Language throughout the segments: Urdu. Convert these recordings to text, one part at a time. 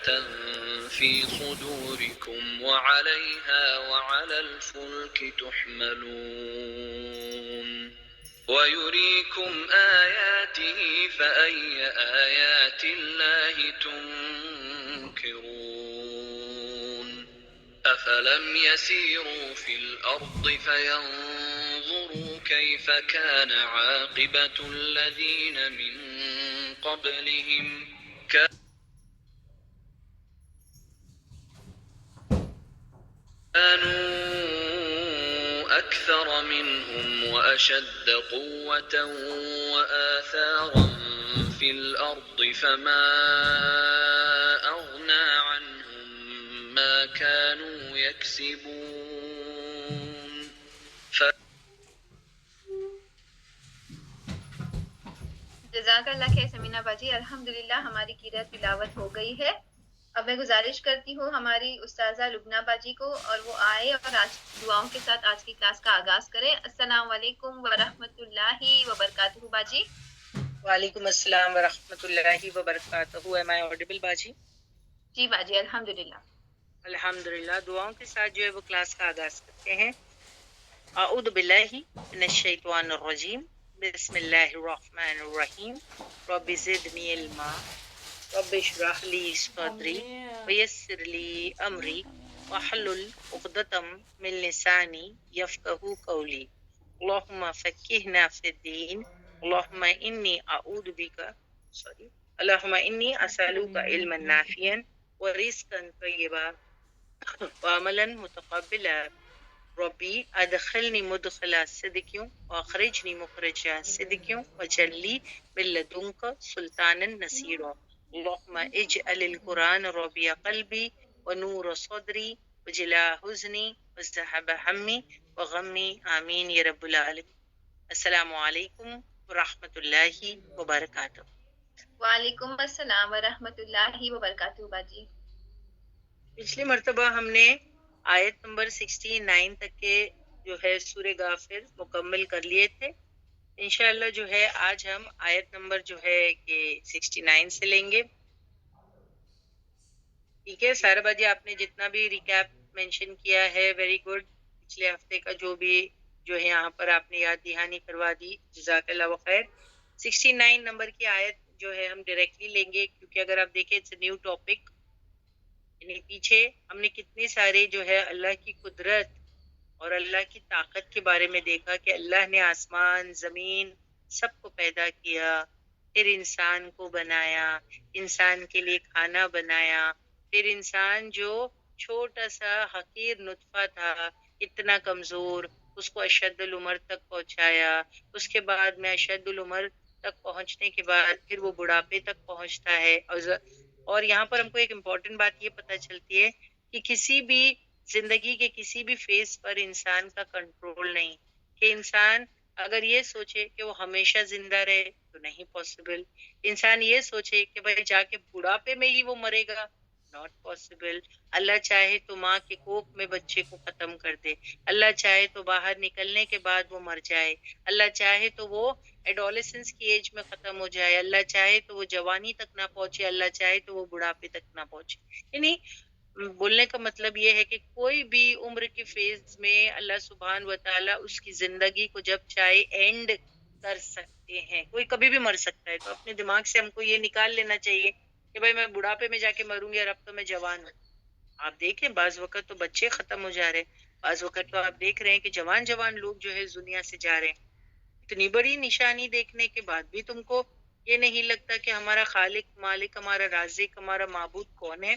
في صدوركم وعليها وعلى الفلك تحملون ويريكم آياته فأي آيات الله تنكرون أفلم يسيروا في الأرض فينظروا كيف كان عاقبة الذين من قبلهم كانوا أكثر منهم وأشد قوة وآثارا في الأرض فما أغنى عنهم ما كانوا يكسبون جزاک اللہ خیر سمینہ باجی، الحمدللہ ہماری قرأت تلاوت ہو گئی ہے۔ اب میں گزارش کرتی ہوں ہماری استاذہ لبنہ باجی کو، اور وہ آئے اور آج دعاؤں کے ساتھ آج کی کلاس کا آغاز کریں۔ السلام علیکم ورحمۃ اللہ وبرکاتہ باجی۔ وعلیکم السلام ورحمۃ اللہ وبرکاتہ۔ Am I audible باجی؟ جی باجی الحمدللہ۔ الحمدللہ، دعاؤں کے ساتھ جو ہے وہ کلاس کا آغاز کرتے ہیں۔ اعوذ باللہ من الشیطان الرجیم، بسم اللہ الرحمن الرحیم۔ رب زدنی علما، رب اشرح لی صدری ویسر لی امری واحلل عقدۃ من لسانی یفقہوا قولی۔ اللہم فقہنا فی الدین، اللہم انی اعوذ بک اللہم انی اسألک علما نافعا ورزقا طیبا وعملا متقبلا۔ ربی ادخلنی مدخل صدق واخرجنی مخرج صدق واجعل لی من لدنک سلطانا نصیرا۔ اللہم اجعل القرآن ربیع قلبی ونور صدری وجلاء حزنی وذہب ہمی وغمی، آمین یا رب العالمین۔ السلام علیکم ورحمۃ اللہ وبرکاتہ۔ وعلیکم السلام ورحمۃ اللہ وبرکاتہ باجی۔ پچھلی مرتبہ ہم نے آیت نمبر 69 تک کے جو ہے سورہ غافر مکمل کر لیے تھے۔ انشاءاللہ جو ہے آج ہم آیت نمبر جو ہے کہ 69 سے لیں گے۔ ٹھیک ہے سارا باجی، آپ نے جتنا بھی ریکیپ مینشن کیا ہے ویری گڈ۔ پچھلے ہفتے کا جو بھی جو ہے یہاں پر آپ نے یاد دہانی کروا دی، جزاک اللہ خیر۔ 69 نمبر کی آیت جو ہے ہم ڈائریکٹلی لیں گے، کیونکہ اگر آپ دیکھیں اٹس اے نیو ٹاپک، یعنی پیچھے ہم نے کتنے سارے جو ہے اللہ کی قدرت اور اللہ کی طاقت کے بارے میں دیکھا کہ اللہ نے آسمان زمین سب کو پیدا کیا، پھر انسان کو بنایا، انسان کے لیے کھانا بنایا، پھر انسان جو چھوٹا سا حقیر نطفہ تھا، اتنا کمزور، اس کو اشد العمر تک پہنچایا، اس کے بعد میں اشد العمر تک پہنچنے کے بعد پھر وہ بڑھاپے تک پہنچتا ہے۔ اور یہاں پر ہم کو ایک امپورٹنٹ بات یہ پتہ چلتی ہے کہ کسی بھی زندگی کے کسی بھی فیز پر انسان کا کنٹرول نہیں، کہ انسان اگر یہ سوچے کہ وہ ہمیشہ زندہ رہے تو نہیں پاسبل، انسان یہ سوچے کہ بھائی جا کے بڑھاپے میں ہی وہ مرے گا، ناٹ پاسبل۔ اللہ چاہے تو ماں کے کوکھ میں بچے کو ختم کر دے، اللہ چاہے تو باہر نکلنے کے بعد وہ مر جائے، اللہ چاہے تو وہ ایڈولسنس کی ایج میں ختم ہو جائے، اللہ چاہے تو وہ جوانی تک نہ پہنچے، اللہ چاہے تو وہ بڑھاپے تک نہ پہنچے۔ یعنی بولنے کا مطلب یہ ہے کہ کوئی بھی عمر کے فیز میں اللہ سبحان و تعالیٰ اس کی زندگی کو جب چاہے اینڈ کر سکتے ہیں، کوئی کبھی بھی مر سکتا ہے۔ تو اپنے دماغ سے ہم کو یہ نکال لینا چاہیے کہ بھائی میں بڑھاپے میں جا کے مروں گی اور اب تو میں جوان ہوں۔ آپ دیکھیں بعض وقت تو بچے ختم ہو جا رہے ہیں، بعض وقت تو آپ دیکھ رہے ہیں کہ جوان لوگ جو ہے دنیا سے جا رہے ہیں۔ اتنی بڑی نشانی دیکھنے کے بعد بھی تم کو یہ نہیں لگتا کہ ہمارا خالق، مالک، ہمارا رازق، ہمارا معبود کون ہے؟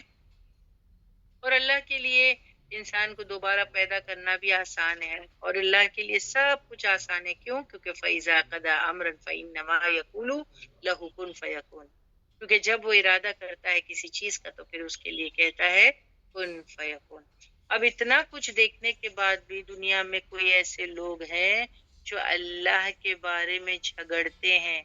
اور اللہ کے لیے انسان کو دوبارہ پیدا کرنا بھی آسان ہے، اور اللہ کے لیے سب کچھ آسان ہے۔ کیوں؟ کیونکہ فَإِذَا قَضَىٰ أَمْرًا فَإِنَّمَا يَقُولُ لَهُ كُن فَيَكُونُ، کیونکہ جب وہ ارادہ کرتا ہے کسی چیز کا تو پھر اس کے لیے کہتا ہے کن فیکون۔ اب اتنا کچھ دیکھنے کے بعد بھی دنیا میں کوئی ایسے لوگ ہیں جو اللہ کے بارے میں جھگڑتے ہیں،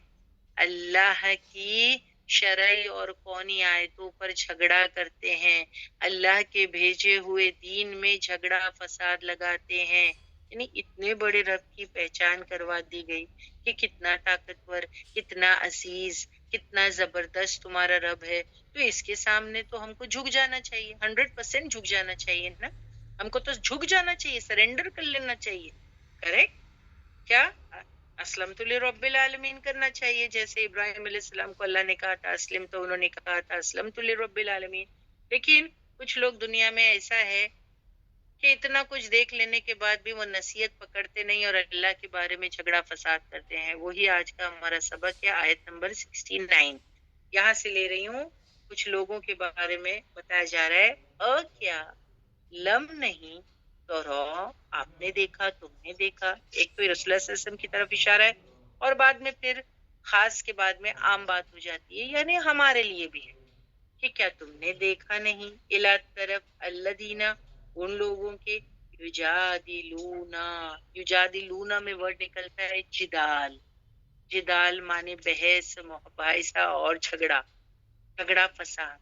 اللہ کی شرعی اور کونی آیتوں پر جھگڑا کرتے ہیں، اللہ کے بھیجے ہوئے دین میں جھگڑا فساد لگاتے ہیں۔ یعنی اتنے بڑے رب کی پہچان کروا دی گئی کہ کتنا طاقتور، کتنا عزیز، کتنا زبردست تمہارا رب ہے، تو اس کے سامنے تو ہم کو جھک جانا چاہیے، 100% جھک جانا چاہیے نا، ہم کو تو جھک جانا چاہیے، سرنڈر کر لینا چاہیے، کریکٹ؟ کیا اسلمت لرب العالمین کرنا چاہیے، جیسے ابراہیم علیہ السلام کو اللہ نے کہا تھا اسلم، تو انہوں نے کہا تھا اسلمت لرب العالمین. لیکن کچھ لوگ دنیا میں ایسا ہے کہ اتنا کچھ دیکھ لینے کے بعد بھی وہ نصیحت پکڑتے نہیں اور اللہ کے بارے میں جھگڑا فساد کرتے ہیں. وہی آج کا ہمارا سبق ہے، آیت نمبر 69 یہاں سے لے رہی ہوں. کچھ لوگوں کے بارے میں بتایا جا رہا ہے، کیا لم نہیں تو رو، آپ نے دیکھا، تم نے دیکھا. ایک تو رسول اللہ صلی اللہ علیہ وسلم کی طرف اشارہ ہے، اور بعد میں پھر خاص کے بعد میں عام بات ہو جاتی ہے، یعنی ہمارے لیے بھی ہے کہ کیا تم نے دیکھا نہیں، الا طرف الذین، ان لوگوں کے یجادلونا میں ورڈ نکلتا ہے جدال. جدال مانے بحث، مباحثہ اور جھگڑا فساد.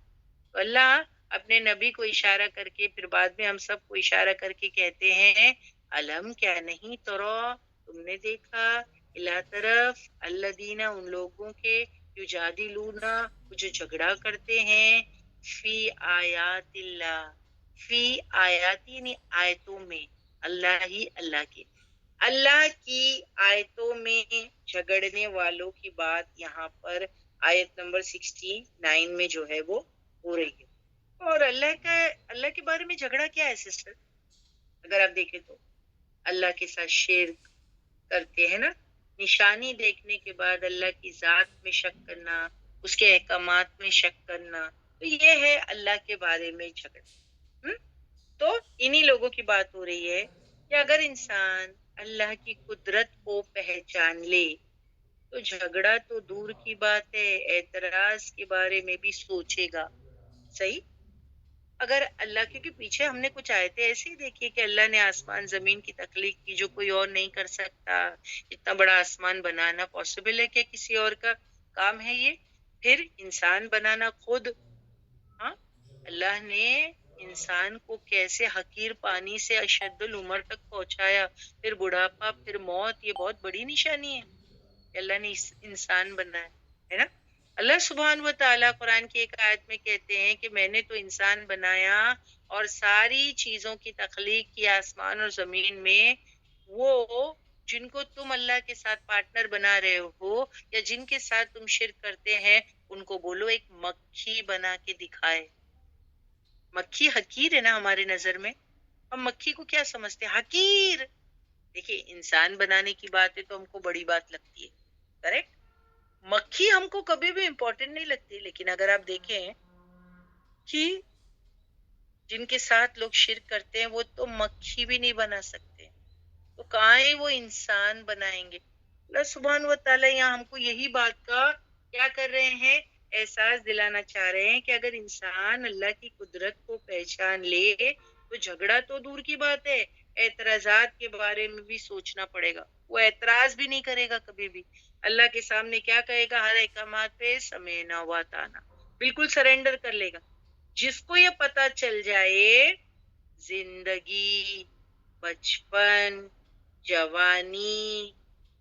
تو اللہ اپنے نبی کو اشارہ کر کے پھر بعد میں ہم سب کو اشارہ کر کے کہتے ہیں علم، کیا نہیں ترا، تم نے دیکھا، الا طرف الذین، ان لوگوں کے یجادلونا، جو جھگڑا کرتے ہیں، فی آیات اللہ، فی آیات یعنی آیتوں میں، اللہ کی آیتوں میں جھگڑنے والوں کی بات یہاں پر آیت نمبر 69 میں جو ہے وہ ہو رہی ہے. اور اللہ کے بارے میں جھگڑا کیا ہے سسٹر؟ اگر آپ دیکھیں تو اللہ کے ساتھ شرک کرتے ہیں نا، نشانی دیکھنے کے بعد اللہ کی ذات میں شک کرنا، اس کے احکامات میں شک کرنا، تو یہ ہے اللہ کے بارے میں جھگڑا. تو انہی لوگوں کی بات ہو رہی ہے کہ اگر انسان اللہ کی قدرت کو پہچان لے تو جھگڑا تو دور کی بات ہے، اعتراض کے بارے میں بھی سوچے گا. صحیح؟ اگر اللہ، کیونکہ پیچھے ہم نے کچھ آیتیں ایسے ہی دیکھی کہ اللہ نے آسمان زمین کی تخلیق کی جو کوئی اور نہیں کر سکتا. اتنا بڑا آسمان بنانا پاسبل ہے کہ کسی اور کا کام ہے یہ؟ پھر انسان بنانا خود، ہاں، اللہ نے انسان کو کیسے حقیر پانی سے اشد العمر تک پہنچایا، پھر بڑھاپا، پھر موت. یہ بہت بڑی نشانی ہے کہ اللہ نے انسان بنایا ہے نا. اللہ سبحان و تعالیٰ قرآن کی ایک آیت میں کہتے ہیں کہ میں نے تو انسان بنایا اور ساری چیزوں کی تخلیق کی آسمان اور زمین میں، وہ جن کو تم اللہ کے ساتھ پارٹنر بنا رہے ہو یا جن کے ساتھ تم شرک کرتے ہیں، ان کو بولو ایک مکھی بنا کے دکھائے. مکھی حقیر ہے نا ہمارے نظر میں، ہم مکھی کو کیا سمجھتے ہیں؟ حقیر. دیکھیے انسان بنانے کی بات ہے تو ہم کو بڑی بات لگتی ہے، کریکٹ؟ مکھی ہم کو کبھی بھی امپورٹنٹ نہیں لگتی. لیکن اگر آپ دیکھیں کہ جن کے ساتھ لوگ شرک کرتے ہیں وہ تو مکھی بھی نہیں بنا سکتے، تو کہاں ہی وہ انسان بنائیں گے. اللہ سبحانہ و تعالیٰ یہاں ہم کو یہی بات کا کیا کر رہے ہیں، احساس دلانا چاہ رہے ہیں کہ اگر انسان اللہ کی قدرت کو پہچان لے تو جھگڑا تو دور کی بات ہے، اعتراضات کے بارے میں بھی سوچنا پڑے گا. وہ اعتراض بھی نہیں کرے گا کبھی بھی. اللہ کے سامنے کیا کہے گا؟ ہر احکامات پہ سمینا و اطعنا، بالکل سرنڈر کر لے گا. جس کو یہ پتا چل جائے زندگی، بچپن، جوانی،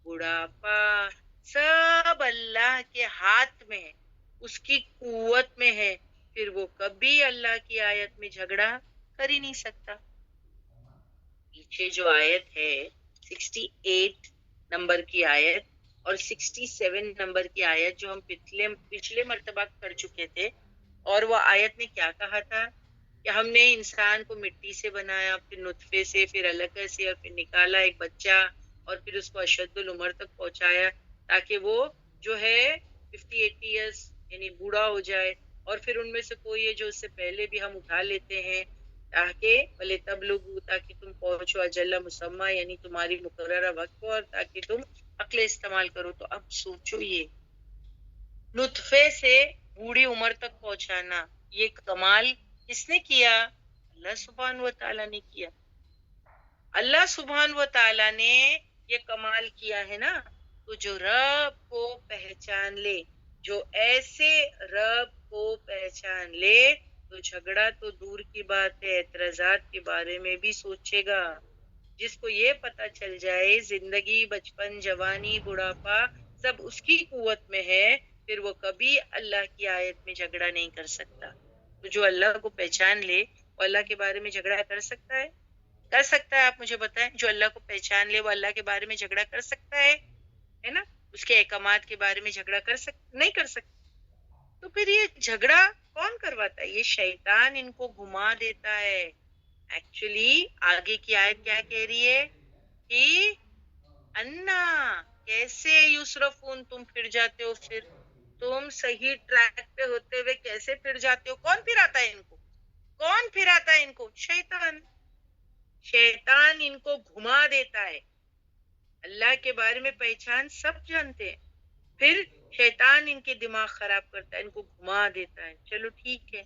بڑھاپا سب اللہ کے ہاتھ میں ہے، اس کی قوت میں ہے، پھر وہ کبھی اللہ کی آیت میں جھگڑا کر ہی نہیں سکتا. پیچھے جو آیت ہے 68 نمبر کی آیت اور 67 نمبر کی آیت جو ہم پچھلے مرتبہ کر چکے تھے، اور وہ آیت نے کیا کہا تھا کہ ہم نے انسان کو مٹی سے بنایا، پھر نطفے سے، پھر علقہ سے، اور پھر نکالا ایک بچہ، اور پھر اس کو اشد العمر تک پہنچایا تاکہ وہ جو ہے 50-80 ایئرس یعنی بوڑھا ہو جائے. اور پھر ان میں سے کوئی ہے جو اس سے پہلے بھی ہم اٹھا لیتے ہیں تاکہ بھلے تب لوگ، تاکہ تم پہنچو اجل مسمع یعنی تمہاری مقررہ وقت کو، اور تاکہ تم عقل استعمال کرو. تو اب سوچو یہ نطفے سے بوڑھی عمر تک پہنچانا، یہ کمال کس نے کیا؟ اللہ سبحان و تعالیٰ نے کیا. اللہ سبحان و تعالیٰ نے یہ کمال کیا ہے نا. تو جو رب کو پہچان لے، جو ایسے رب کو پہچان لے تو جھگڑا تو دور کی بات ہے، اعتراضات کے بارے میں بھی سوچے گا. جس کو یہ پتا چل جائے زندگی، بچپن، جوانی، بڑھاپا سب اس کی قوت میں ہے، پھر وہ کبھی اللہ کی آیت میں جھگڑا نہیں کر سکتا. تو جو اللہ کو پہچان لے وہ اللہ کے بارے میں جھگڑا کر سکتا ہے؟ کر سکتا ہے؟ آپ مجھے بتائیں. جو اللہ کو پہچان لے وہ اللہ کے بارے میں جھگڑا کر سکتا ہے نا؟ اس کے احکامات کے بارے میں جھگڑا نہیں کر سکتا. تو پھر یہ جھگڑا کون کرواتا ہے؟ یہ شیطان ان کو گھما دیتا ہے. ایکچولی آگے کی آیت کیا کہہ رہی ہے کہ انا کیسے یسرفون تم پھر جاتے ہو، پھر تم صحیح ٹریک پہ ہوتے ہوئے کیسے پھر جاتے ہو؟ کون پھراتا ہے ان کو؟ کون پھراتا ہے ان کو؟ شیطان. شیطان ان کو گھما دیتا ہے. اللہ کے بارے میں پہچان سب جانتے ہیں، پھر شیطان ان کے دماغ خراب کرتا ہے، ان کو گھما دیتا ہے. چلو ٹھیک ہے،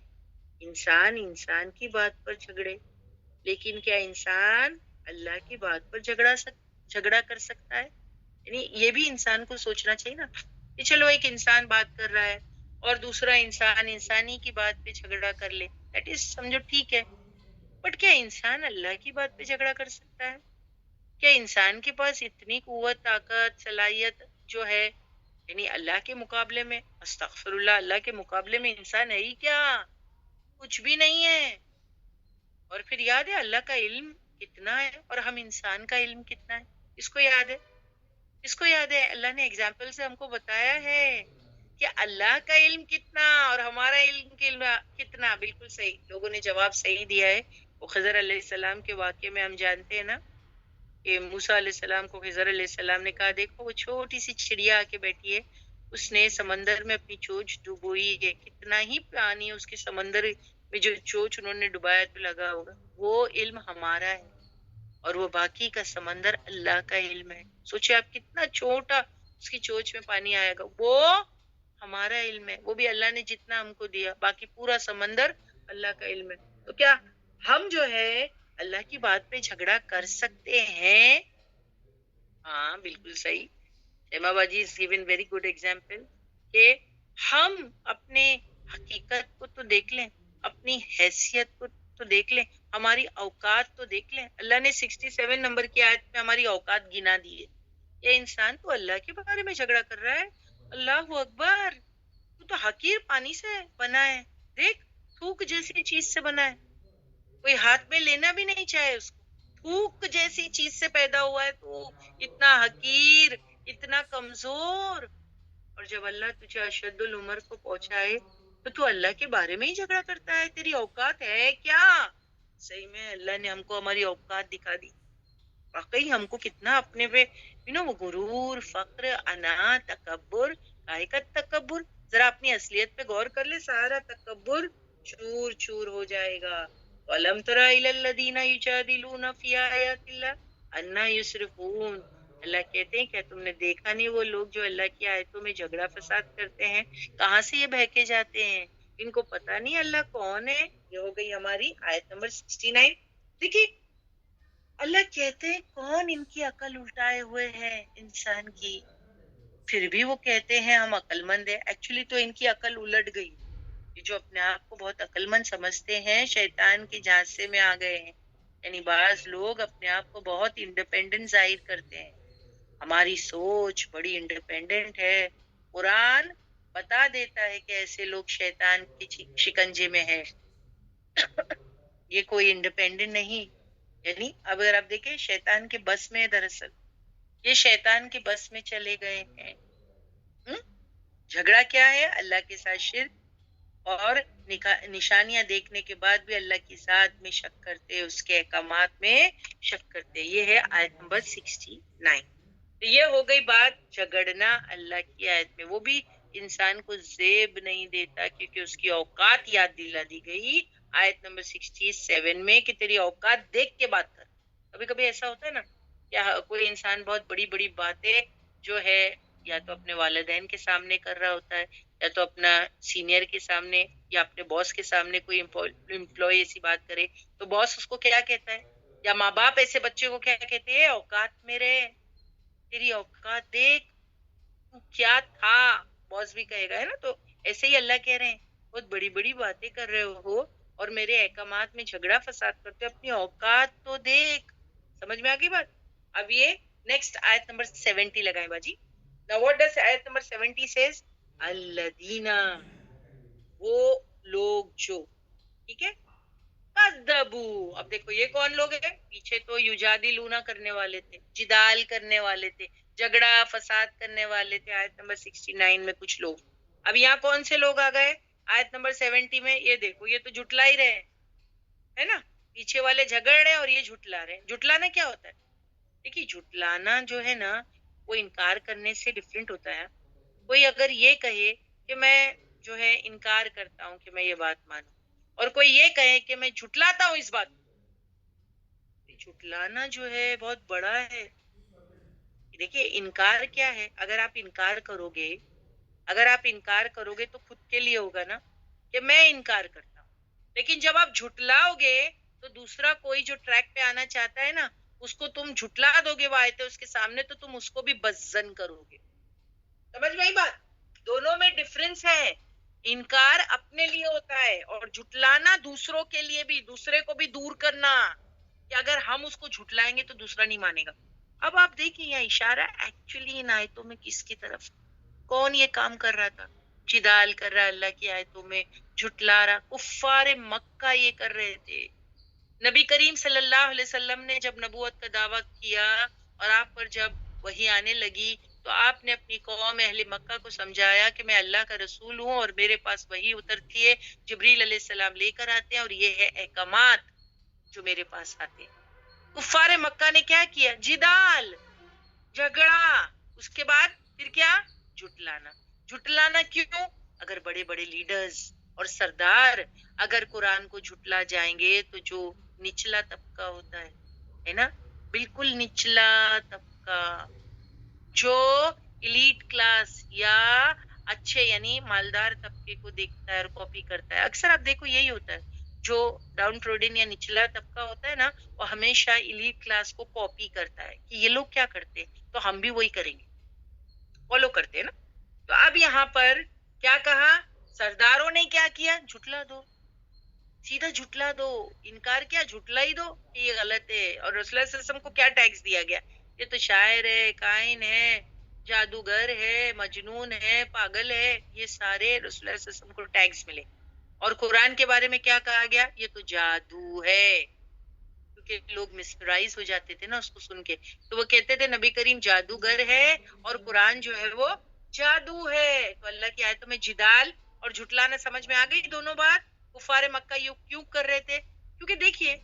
انسان کی بات پر جھگڑے، لیکن کیا انسان اللہ کی بات پر جھگڑا کر سکتا ہے؟ یعنی یہ بھی انسان کو سوچنا چاہیے نا کہ چلو ایک انسان بات کر رہا ہے اور دوسرا انسان انسانی کی بات پہ جھگڑا کر لے، دیٹ از سمجھو ٹھیک ہے. بٹ کیا انسان اللہ کی بات پہ جھگڑا کر سکتا ہے؟ کیا انسان کے پاس اتنی قوت، طاقت، صلاحیت جو ہے، یعنی اللہ کے مقابلے میں، استغفر اللہ، اللہ کے مقابلے میں انسان ہے ہی کیا؟ کچھ بھی نہیں ہے. اور پھر یاد ہے اللہ کا علم کتنا ہے اور ہم انسان کا علم کتنا ہے؟ اس کو یاد ہے؟ اس کو یاد ہے؟ اللہ نے اگزامپل سے ہم کو بتایا ہے کہ اللہ کا علم کتنا اور ہمارا علم کتنا. بالکل صحیح، لوگوں نے جواب صحیح دیا ہے. وہ خضر علیہ السلام کے واقعے میں ہم جانتے ہیں نا کہ موسیٰ علیہ السلام کو خضر علیہ السلام نے کہا دیکھو وہ چھوٹی سی چڑیا آ کے بیٹھی ہے، اس نے سمندر میں اپنی چونچ ڈبوئی ہے، کتنا ہی پانی اس کے سمندر میں جو چونچ انہوں نے ڈبایا تو لگا ہوگا. وہ علم ہمارا ہے اور وہ باقی کا سمندر اللہ کا علم ہے. سوچے آپ کتنا چھوٹا اس کی چونچ میں پانی آئے گا، وہ ہمارا علم ہے. وہ بھی اللہ نے جتنا ہم کو دیا، باقی پورا سمندر اللہ کا علم ہے. تو کیا ہم جو ہے اللہ کی بات پہ جھگڑا کر سکتے ہیں؟ ہاں بالکل صحیح. شیما باجی is given very good example کہ ہم اپنے حقیقت کو تو دیکھ لیں، اپنی حیثیت کو تو دیکھ لیں، ہماری اوقات تو دیکھ لیں. اللہ نے 67 نمبر کی آیت میں ہماری اوقات گنا دی ہے. یہ انسان تو اللہ کے بارے میں جھگڑا کر رہا ہے. اللہ اکبر، تو حقیر پانی سے بنا ہے، دیکھ تھوک جیسی چیز سے بنا ہے، کوئی ہاتھ میں لینا بھی نہیں چاہے اس کو. تھوک جیسی چیز سے پیدا ہوا ہے تو اتنا حقیر، اتنا کمزور. اور جب اللہ تجھے اشد العمر کو پہنچائے تو اللہ کے بارے میں ہی جھگڑا کرتا ہے. تیری اوقات ہے کیا؟ صحیح میں اللہ نے ہم کو ہماری اوقات دکھا دی. واقعی ہم کو کتنا اپنے پہ وہ غرور، فقر، انا، تکبر، کائے کا تکبر. ذرا اپنی اصلیت پہ غور کر لے، سارا تکبر چور چور ہو جائے گا. وَلَمْ تَرَ إِلَى الَّذِينَ يُجَادِلُونَ فِي آيَاتِ اللَّهِ أَنَّىٰ يُصْرِفُونَ. اللہ کہتے ہیں کیا تم نے دیکھا نہیں وہ لوگ جو اللہ کی آیتوں میں جھگڑا فساد کرتے ہیں، کہاں سے یہ بہکے جاتے ہیں؟ ان کو پتہ نہیں اللہ کون ہے. یہ ہو گئی ہماری آیت نمبر 69. دیکھیے اللہ کہتے ہیں کون ان کی عقل الٹائے ہوئے ہے انسان کی، پھر بھی وہ کہتے ہیں ہم عقل مند ہیں. ایکچولی تو ان کی عقل الٹ گئی. یہ جو اپنے آپ کو بہت عقل مند سمجھتے ہیں شیطان کے جھانسے میں آ گئے ہیں. یعنی بعض لوگ اپنے آپ کو بہت انڈیپینڈنٹ ظاہر کرتے ہیں. ہماری سوچ بڑی انڈیپینڈنٹ ہے. قرآن بتا دیتا ہے کہ ایسے لوگ شیطان کے شکنجے میں ہے. یہ کوئی انڈیپینڈنٹ نہیں. یعنی اب اگر آپ دیکھیں شیطان کے بس میں، دراصل یہ شیطان کے بس میں چلے گئے ہیں. جھگڑا کیا ہے؟ اللہ کے ساتھ شرک اور نشانیاں دیکھنے کے بعد بھی اللہ کی ذات میں شک کرتے، اس کے احکامات میں شک کرتے. یہ ہے آیت نمبر 69. تو یہ ہو گئی بات جھگڑنا اللہ کی آیت میں. وہ بھی انسان کو زیب نہیں دیتا کیونکہ اس کی اوقات یاد دلا دی گئی آیت نمبر 67 میں کہ تیری اوقات دیکھ کے بات کر. کبھی کبھی ایسا ہوتا ہے نا کہ کوئی انسان بہت بڑی بڑی باتیں جو ہے یا تو اپنے والدین کے سامنے کر رہا ہوتا ہے یا تو اپنا سینئر کے سامنے یا اپنے باس کے سامنے کوئی امپلائی ایسی بات کرے تو باس اس کو کیا کہتا ہے، یا ماں باپ ایسے بچے کو کیا کہتے ہیں، اوقات میں رہے، تیری اوقات دیکھ، تو کیا تھا، باس بھی کہے گا، ہے نا. تو ایسے ہی اللہ کہہ رہے ہیں بہت بڑی بڑی باتیں کر رہے ہو اور میرے احکامات میں جھگڑا فساد کرتے ہو، اپنی اوقات تو دیکھ. سمجھ میں آگئی بات؟ اب یہ نیکسٹ آیت نمبر 70 لگائیں باجی. Now what does آیت نمبر 70 says؟ الذین, وہ لوگ جو, ٹھیک ہے, کذبو. اب دیکھو یہ کون لوگ ہیں؟ پیچھے تو یجادلونا کرنے والے تھے, جدال کرنے والے تھے, جھگڑا فساد کرنے والے تھے آیت نمبر 69 میں کچھ لوگ. اب یہاں کون سے لوگ آ گئے آیت نمبر 70 میں؟ یہ دیکھو, یہ تو جھٹلا ہی رہے ہیں, ہے نا. پیچھے والے جھگڑ رہے ہیں اور یہ جھٹلا رہے ہیں. جھٹلانا کیا ہوتا ہے؟ دیکھیے جھٹلانا جو ہے نا وہ انکار کرنے سے ڈفرینٹ ہوتا ہے. کوئی اگر یہ کہے کہ میں جو ہے انکار کرتا ہوں کہ میں یہ بات مانوں, اور کوئی یہ کہے کہ میں جھٹلاتا ہوں اس بات, جھٹلانا جو ہے بہت بڑا ہے. دیکھیے انکار کیا ہے؟ اگر آپ انکار کرو گے, اگر آپ انکار کرو گے تو خود کے لیے ہوگا نا کہ میں انکار کرتا ہوں. لیکن جب آپ جھٹلاؤ گے تو دوسرا کوئی جو ٹریک پہ آنا چاہتا ہے نا اس کو تم جھٹلا دو گے, وہ آیتیں اس کے سامنے, تو تم اس کو بھی بزن کرو گے. سمجھ میں آئی بات؟ دونوں میں ڈفرنس ہے. انکار اپنے لیے ہوتا ہے اور جھٹلانا دوسروں کے لیے بھی, دوسرے کو بھی دور کرنا کہ اگر ہم اس کو جھٹلائیں گے تو دوسرا نہیں مانے گا. اب آپ دیکھیں یہ اشارہ ایکچولی ان آیتوں میں کس کی طرف, کون یہ کام کر رہا تھا؟ جدال کر رہا اللہ کی آیتوں میں, جھٹلا رہا. کفار مکہ یہ کر رہے تھے. نبی کریم صلی اللہ علیہ وسلم نے جب نبوت کا دعویٰ کیا اور آپ پر جب وحی آنے لگی تو آپ نے اپنی قوم اہل مکہ کو سمجھایا کہ میں اللہ کا رسول ہوں اور میرے پاس وحی اترتی ہے, جبریل علیہ السلام لے کر آتے ہیں اور یہ ہے احکامات جو میرے پاس آتے ہیں. کفار مکہ نے کیا کیا؟ جدال, جھگڑا, اس کے بعد پھر کیا؟ جھٹلانا. جھٹلانا کیوں؟ اگر بڑے بڑے لیڈرز اور سردار اگر قرآن کو جھٹلا جائیں گے تو جو نچلا طبقہ ہوتا ہے نا, بالکل نچلا طبقہ جو ایلیٹ کلاس یا اچھے یعنی مالدار طبقے کو دیکھتا ہے اور کاپی کرتا ہے. اکثر آپ دیکھو یہی ہوتا ہے, جو ڈاؤن ٹروڈن یا نچلا طبقہ ہوتا ہے نا وہ ہمیشہ ایلیٹ کلاس کو کاپی کرتا ہے کہ یہ لوگ کیا کرتے ہیں تو ہم بھی وہی کریں گے, فالو کرتے ہیں نا. تو اب یہاں پر کیا کہا؟ سرداروں نے کیا کیا؟ جھٹلا دو, سیدھا جھٹلا دو. انکار کیا؟ جھٹلا ہی دو کہ یہ غلط ہے. اور رسول اللہ صلی اللہ علیہ وسلم کو کیا ٹیکس دیا گیا؟ یہ تو شاعر ہے, کائن ہے, جادوگر ہے, مجنون ہے, پاگل ہے. یہ سارے رسول اللہ صلی اللہ علیہ وسلم کو ٹیکس ملے. اور قرآن کے بارے میں کیا کہا گیا؟ یہ تو جادو ہے. کیونکہ لوگ مسپرائز ہو جاتے تھے نا اس کو سن کے, تو وہ کہتے تھے نبی کریم جادوگر ہے اور قرآن جو ہے وہ جادو ہے. تو اللہ کی آیتوں میں جدال اور جھٹلانا سمجھ میں آ گئی دونوں بات. کفار مکہ یوں کیوں کر رہے تھے؟ کیونکہ دیکھیے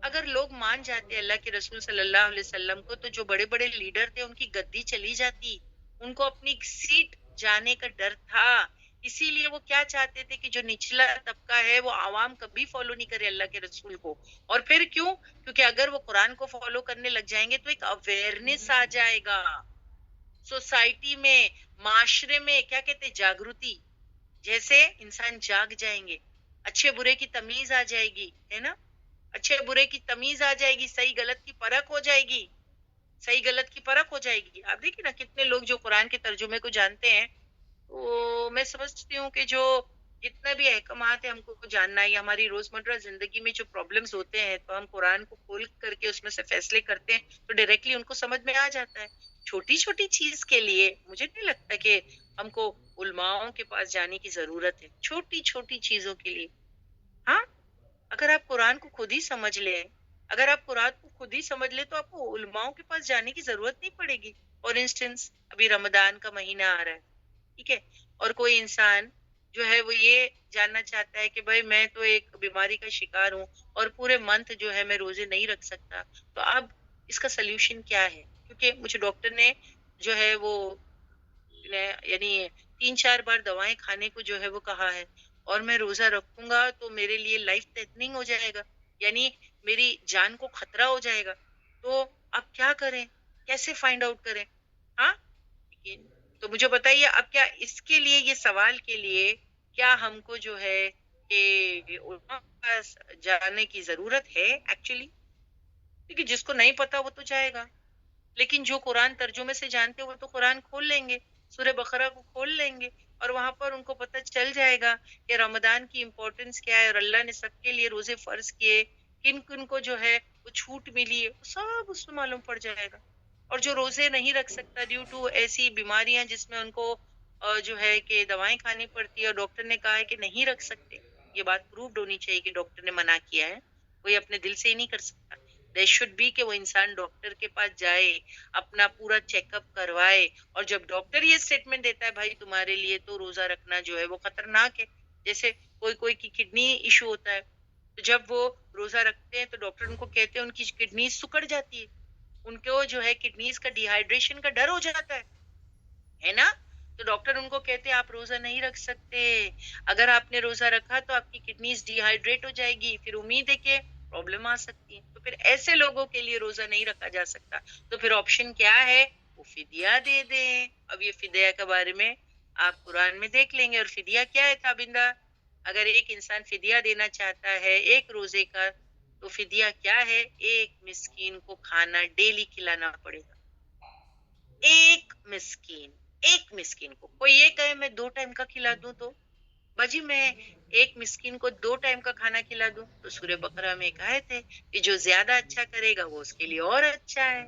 اگر لوگ مان جاتے اللہ کے رسول صلی اللہ علیہ وسلم کو تو جو بڑے بڑے لیڈر تھے ان کی گدی چلی جاتی, ان کو اپنی سیٹ جانے کا ڈر تھا. اسی لیے وہ کیا چاہتے تھے کہ جو نچلا طبقہ ہے وہ عوام کبھی فالو نہیں کرے اللہ کے رسول کو. اور پھر کیوں؟ کیونکہ اگر وہ قرآن کو فالو کرنے لگ جائیں گے تو ایک اویئرنیس آ جائے گا سوسائٹی میں, معاشرے میں. کیا کہتے ہیں؟ جاگرتی. جیسے انسان جاگ جائیں گے, اچھے برے کی تمیز آ جائے گی, ہے نا, اچھے برے کی تمیز آ جائے گی, صحیح غلط کی پرکھ ہو جائے گی, صحیح غلط کی پرکھ ہو جائے گی. آپ دیکھیں نا کتنے لوگ جو قرآن کے ترجمے کو جانتے ہیں, تو میں سمجھتی ہوں کہ جو جتنا بھی احکامات ہے ہم کو جاننا ہے, ہماری روزمرہ زندگی میں جو پرابلمز ہوتے ہیں تو ہم قرآن کو کھول کر کے اس میں سے فیصلے کرتے ہیں تو ڈائریکٹلی ان کو سمجھ میں آ جاتا ہے. چھوٹی چھوٹی چیز کے لیے مجھے نہیں لگتا کہ ہم کو علماؤں کے پاس جانے کی ضرورت ہے, چھوٹی چھوٹی چیزوں کے لیے. ہاں اگر آپ قرآن کو خود ہی سمجھ لیں, اگر آپ قرآن کو خود ہی سمجھ لیں تو آپ کو علماؤں کے پاس جانے کی ضرورت نہیں پڑے گی. فار انسٹنس ابھی رمضان کا مہینہ آ رہا ہے, ٹھیک ہے, اور کوئی انسان جو ہے وہ یہ جاننا چاہتا ہے کہ بھائی میں تو ایک بیماری کا شکار ہوں اور پورے منتھ جو ہے میں روزے نہیں رکھ سکتا, تو اب اس کا سلیوشن کیا ہے؟ کیونکہ مجھے ڈاکٹر نے جو ہے وہ یعنی 3-4 بار دوائیں کھانے کو جو ہے وہ کہا ہے, اور میں روزہ رکھوں گا تو میرے لیے لائف تھریٹننگ ہو جائے گا, یعنی میری جان کو خطرہ ہو جائے گا. تو اب کیا کریں, کیسے فائنڈ آؤٹ کریں؟ ہاں تو مجھے بتائیے اب کیا اس کے لیے, یہ سوال کے لیے کیا ہم کو جو ہے کہ علماء کے پاس جانے کی ضرورت ہے ایکچولی؟ کیونکہ جس کو نہیں پتا وہ تو جائے گا, لیکن جو قرآن ترجمے سے جانتے وہ تو قرآن کھول لیں گے, سورہ بقرہ کو کھول لیں گے, اور وہاں پر ان کو پتہ چل جائے گا کہ رمضان کی امپورٹنس کیا ہے اور اللہ نے سب کے لیے روزے فرض کیے, کن کن کو جو ہے وہ چھوٹ ملی ہے, سب اس میں معلوم پڑ جائے گا. اور جو روزے نہیں رکھ سکتا ڈیو ٹو ایسی بیماریاں جس میں ان کو جو ہے کہ دوائیں کھانی پڑتی ہے اور ڈاکٹر نے کہا ہے کہ نہیں رکھ سکتے. یہ بات پروفڈ ہونی چاہیے کہ ڈاکٹر نے منع کیا ہے, کوئی اپنے دل سے ہی نہیں کر سکتا. دیر شوڈ بی کہ وہ انسان ڈاکٹر کے پاس جائے, اپنا پورا چیک اپ کروائے, اور جب ڈاکٹر یہ اسٹیٹمنٹ دیتا ہے بھائی تمہارے لیے تو روزہ رکھنا جو ہے وہ خطرناک ہے, جیسے کوئی کی کڈنی ایشو ہوتا ہے, تو جب وہ روزہ رکھتے ہیں تو ڈاکٹر ان کو کہتے ہیں ان کی کڈنی سکڑ جاتی ہے, ان کو جو ہے کڈنیز کا ڈی ہائیڈریشن کا ڈر ہو جاتا ہے نا, تو ڈاکٹر ان کو کہتے ہیں آپ روزہ نہیں رکھ سکتے, اگر آپ نے روزہ رکھا تو آپ کی کڈنیز ڈی ہائیڈریٹ ہو جائے گی, پھر امید ہے کہ پرابلم آ سکتی ہے. تو پھر ایسے لوگوں کے لیے روزہ نہیں رکھا جا سکتا. تو پھر آپشن کیا ہے, وہ فدیہ دے دیں. اب یہ فدیہ کے بارے میں آپ قرآن میں دیکھ لیں گے. اور فدیہ کیا ہے تابندہ؟ اگر ایک انسان فدیہ دینا چاہتا ہے ایک روزے کا, تو فدیہ کیا ہے, ایک مسکین کو کھانا ڈیلی کھلانا پڑے گا. ایک مسکین کو. کوئی یہ کہے میں 2 ٹائم کا کھلا دوں, تو باجی میں ایک مسکین کو 2 ٹائم کا کھانا کھلا دوں, تو سورہ بقرہ میں ایک آیت ہے کہ جو زیادہ اچھا کرے گا وہ اس کے لیے اور اچھا ہے.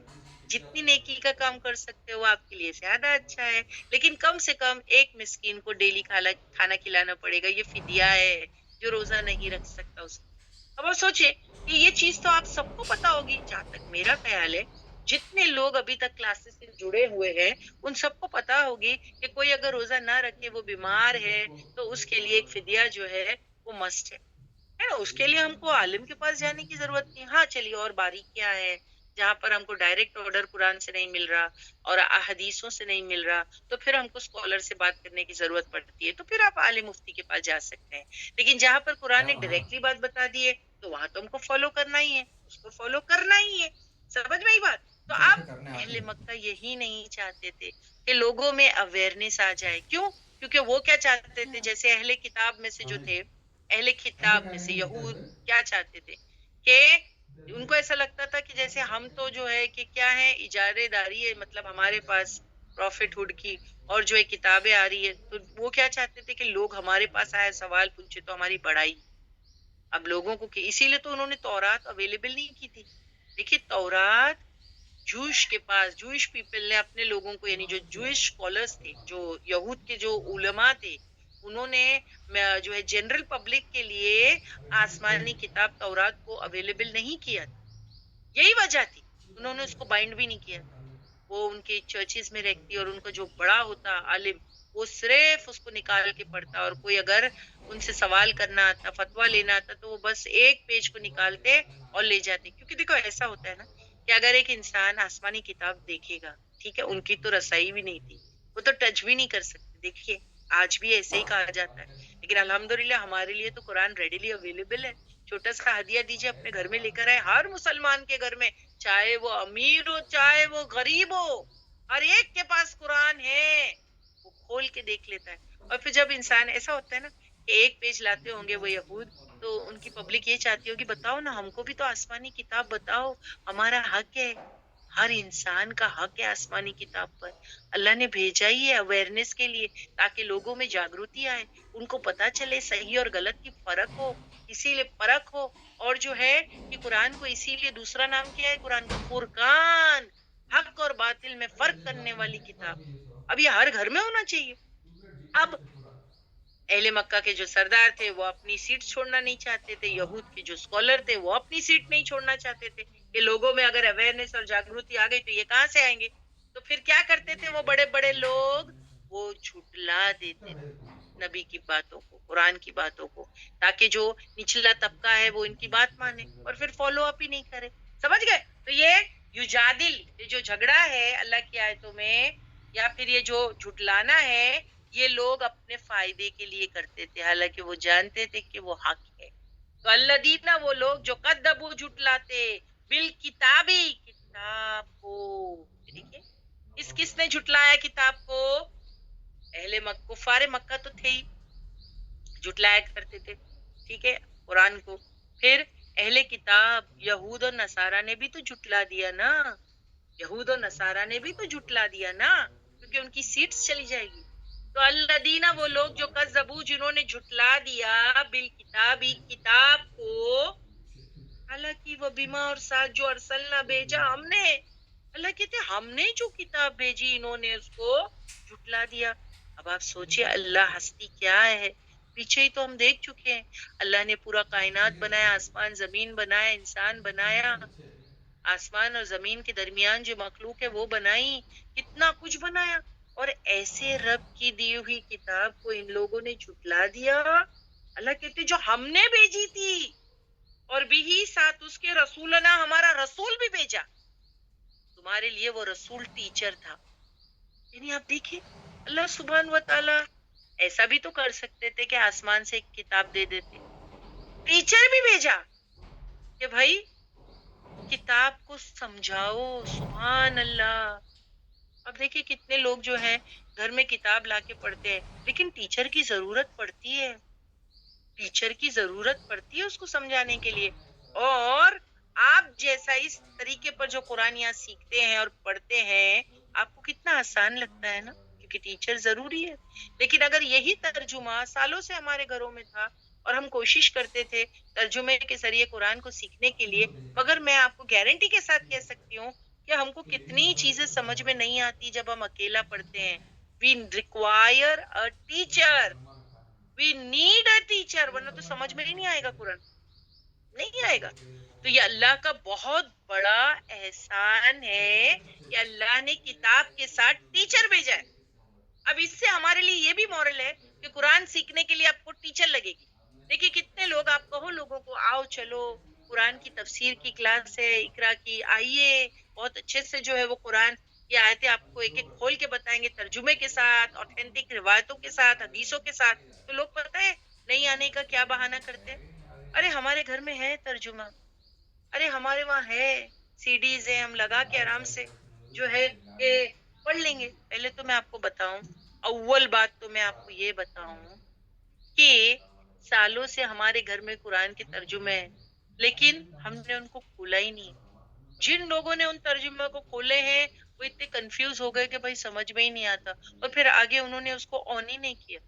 جتنی نیکی کا کام کر سکتے ہو آپ کے لیے زیادہ اچھا ہے, لیکن کم سے کم ایک مسکین کو ڈیلی کھانا کھلانا پڑے گا. یہ فدیہ ہے جو روزہ نہیں رکھ سکتا اس کو. اب آپ سوچے کہ یہ چیز تو آپ سب کو پتا ہوگی. جہاں تک میرا خیال ہے جتنے لوگ ابھی تک کلاسز سے جڑے ہوئے ہیں ان سب کو پتا ہوگی کہ کوئی اگر روزہ نہ رکھے وہ بیمار ہے تو اس کے لیے ایک فدیہ جو ہے وہ مسٹ ہے نا. اس کے لیے ہم کو عالم کے پاس جانے کی ضرورت نہیں. ہاں چلیے اور باریکیاں ہیں جہاں پر ہم کو ڈائریکٹ آرڈر قرآن سے نہیں مل رہا اور احادیثوں سے نہیں مل رہا, تو پھر ہم کو اسکالر سے بات کرنے کی ضرورت پڑتی ہے, تو پھر آپ عالم مفتی کے پاس جا سکتے ہیں. لیکن جہاں پر قرآن نے ڈائریکٹلی بات بتا دی ہے تو وہاں تو ہم کو فالو کرنا ہی ہے, اس کو فالو کرنا ہی ہے. سمجھ میں ہی بات. تو آپ اہل مکہ یہی نہیں چاہتے تھے کہ لوگوں میں اویئرنیس آ جائے. کیوں؟ کیونکہ وہ کیا چاہتے تھے, جیسے اہل کتاب میں سے جو تھے, اہل کتاب میں سے یہود کیا چاہتے تھے کہ ان کو ایسا لگتا تھا کہ جیسے ہم تو جو ہے کہ کیا ہے اجارے داری ہے, مطلب ہمارے پاس پروفٹ ہوڈ کی اور جو ہے کتابیں آ رہی ہے, تو وہ کیا چاہتے تھے کہ لوگ ہمارے پاس آئے سوال پوچھے تو ہماری بڑائی. اب لوگوں کو اسی لیے تو انہوں نے تورات اویلیبل نہیں کی تھی. دیکھیے تورات جوش کے پاس, جوش پیپل نے اپنے لوگوں کو, یعنی جو جوش اسکالرس تھے, جو یہود کے جو علماء تھے, انہوں نے جو ہے جنرل پبلک کے لیے آسمانی کتاب تورات کو اویلیبل نہیں کیا. یہی وجہ تھی, انہوں نے اس کو بائنڈ بھی نہیں کیا. وہ ان کے چرچز میں رہتی اور ان کا جو بڑا ہوتا عالم, وہ صرف اس کو نکال کے پڑھتا, اور کوئی اگر ان سے سوال کرنا آتا, فتویٰ لینا آتا, تو وہ بس ایک پیج کو نکالتے اور لے جاتے. کیونکہ دیکھو ایسا ہوتا ہے نا کہ اگر ایک انسان آسمانی کتاب دیکھے گا, ٹھیک ہے, ان کی تو رسائی بھی نہیں تھی, وہ تو ٹچ بھی نہیں کر سکتے. دیکھیے آج بھی ایسے ہی کہا جاتا ہے, لیکن الحمدللہ ہمارے لیے تو قرآن ریڈیلی اویلیبل ہے. چھوٹا سا ہدیہ دیجیے, اپنے گھر میں لے کر آئے. ہر مسلمان کے گھر میں, چاہے وہ امیر ہو چاہے وہ غریب ہو, ہر ایک کے پاس قرآن ہے, وہ کھول کے دیکھ لیتا ہے. اور پھر جب انسان ایسا ہوتا ہے نا کہ ایک پیج لاتے ہوں گے وہ یہود, تو ان کی پبلک یہ چاہتی ہوگی بتاؤ نا ہم کو بھی تو آسمانی کتاب بتاؤ, ہمارا حق ہے. ہر انسان کا حق ہے آسمانی کتاب پر. اللہ نے بھیجا ہی ہے اویئرنیس کے لیے, تاکہ لوگوں میں جاگروتی آئے, ان کو پتا چلے صحیح اور غلط کی فرق ہو, اسی لیے فرق ہو. اور جو ہے کہ قرآن کو اسی لیے دوسرا نام کیا ہے قرآن کا, فرقان, حق اور باطل میں فرق کرنے والی کتاب. اب یہ ہر گھر میں ہونا چاہیے. اب اہل مکہ کے جو سردار تھے وہ اپنی سیٹ چھوڑنا نہیں چاہتے تھے, یہود کے جو اسکالر تھے وہ اپنی سیٹ نہیں چھوڑنا چاہتے تھے کہ لوگوں میں اگر اویئرنیس اور جاگروتی آ گئی تو یہ کہاں سے آئیں گے. تو پھر کیا کرتے تھے وہ بڑے بڑے لوگ, وہ جھٹلا دیتے تھے نبی کی باتوں کو, قرآن کی باتوں کو, تاکہ جو نچلا طبقہ ہے وہ ان کی بات مانے اور پھر فالو اپ ہی نہیں کرے. سمجھ گئے؟ تو یہ یجادل, یہ جو جھگڑا ہے اللہ کی آیتوں میں, یا پھر یہ جو جھٹلانا ہے, یہ لوگ اپنے فائدے کے لیے کرتے تھے, حالانکہ وہ جانتے تھے کہ وہ حق ہے. تو الذین, وہ لوگ جو کذبوا, جھٹلاتے, بالکتابی, کتاب کو. دیکھیے کس نے جھٹلایا کتاب کو؟ اہل مکہ, کفار مکہ تو تھے ہی, جھٹلایا کرتے تھے, ٹھیک ہے, قرآن کو. پھر اہل کتاب یہود اور نصارہ نے بھی تو جھٹلا دیا نا, یہود اور نصارہ نے بھی تو جھٹلا دیا نا, کیونکہ ان کی سیٹس چلی جائے گی. تو الذین, وہ لوگ جو کذبوا, جنہوں نے جھٹلا دیا, بالکتابی, کتاب کو, حالانکہ وہ بما, اور ساتھ جو ارسلنا, بھیجا ہم نے. اللہ کہتے ہم نے جو کتاب بھیجی انہوں نے اس کو جھٹلا دیا. اب آپ سوچئے اللہ ہستی کیا ہے. پیچھے ہی تو ہم دیکھ چکے ہیں. اللہ نے پورا کائنات بنایا، آسمان زمین بنایا، انسان بنایا، آسمان اور زمین کے درمیان جو مخلوق ہے وہ بنائی، کتنا کچھ بنایا. اور ایسے رب کی دی ہوئی کتاب کو ان لوگوں نے جھٹلا دیا. اللہ کہتے جو ہم نے بھیجی تھی، اور بھی ساتھ اس کے رسولنا، ہمارا رسول بھی بھیجا. تمہارے لیے وہ رسول ٹیچر تھا. یعنی آپ دیکھیں اللہ سبحان و تعالی ایسا بھی تو کر سکتے تھے کہ آسمان سے ایک کتاب دے دیتے. ٹیچر بھی بھیجا کہ بھائی کتاب کو سمجھاؤ. سبحان اللہ. اب دیکھیں کتنے لوگ جو ہیں گھر میں کتاب لا کے پڑھتے ہیں، لیکن ٹیچر کی ضرورت پڑتی ہے. ٹیچر کی ضرورت پڑتی ہے اس کو سمجھانے کے لیے. اور آپ جیسا اس طریقے پر جو قرآن یہاں سیکھتے ہیں اور پڑھتے ہیں، آپ کو کتنا آسان لگتا ہے نا، کیونکہ ٹیچر ضروری ہے. لیکن اگر یہی ترجمہ سالوں سے ہمارے گھروں میں تھا اور ہم کوشش کرتے تھے ترجمے کے ذریعے قرآن کو سیکھنے کے لیے، مگر میں آپ کو گارنٹی کے ساتھ کہہ سکتی ہوں کہ ہم کو کتنی چیزیں سمجھ میں نہیں آتی جب ہم اکیلا پڑھتے ہیں. We require a teacher, we need a teacher, ورنہ تو سمجھ میں ہی نہیں آئے گا، قرآن نہیں آئے گا. تو یہ اللہ کا بہت بڑا احسان ہے کہ اللہ نے کتاب کے ساتھ ٹیچر بھیجا ہے. اب اس سے ہمارے لیے یہ بھی مورل ہے کہ قرآن سیکھنے کے لیے آپ کو ٹیچر لگے گی. دیکھیے کتنے لوگ، آپ کہو لوگوں کو آؤ چلو قرآن کی تفسیر کی کلاس ہے، اقرا کی، آئیے بہت اچھے سے جو ہے وہ قرآن کی آیتیں آپ کو ایک ایک کھول کے بتائیں گے، ترجمے کے ساتھ، آتھینٹک روایتوں کے ساتھ، حدیثوں کے ساتھ. تو لوگ پتہ ہے نہیں آنے کا کیا بہانہ کرتے ہیں، ارے ہمارے گھر میں ہے ترجمہ، ارے ہمارے وہاں ہے سی ڈیز ہیں، ہم لگا کے آرام سے جو ہے کہ پڑھ لیں گے. پہلے تو میں آپ کو بتاؤں، اول بات تو میں آپ کو یہ بتاؤں کہ سالوں سے ہمارے گھر میں قرآن کے ترجمے ہیں، لیکن ہم نے ان کو کھولا ہی نہیں. جن لوگوں نے ان ترجمے کو کھولے ہیں وہ اتنے کنفیوز ہو گئے کہ بھائی سمجھ میں ہی نہیں آتا، اور پھر آگے انہوں نے اس کو آن ہی نہیں کیا،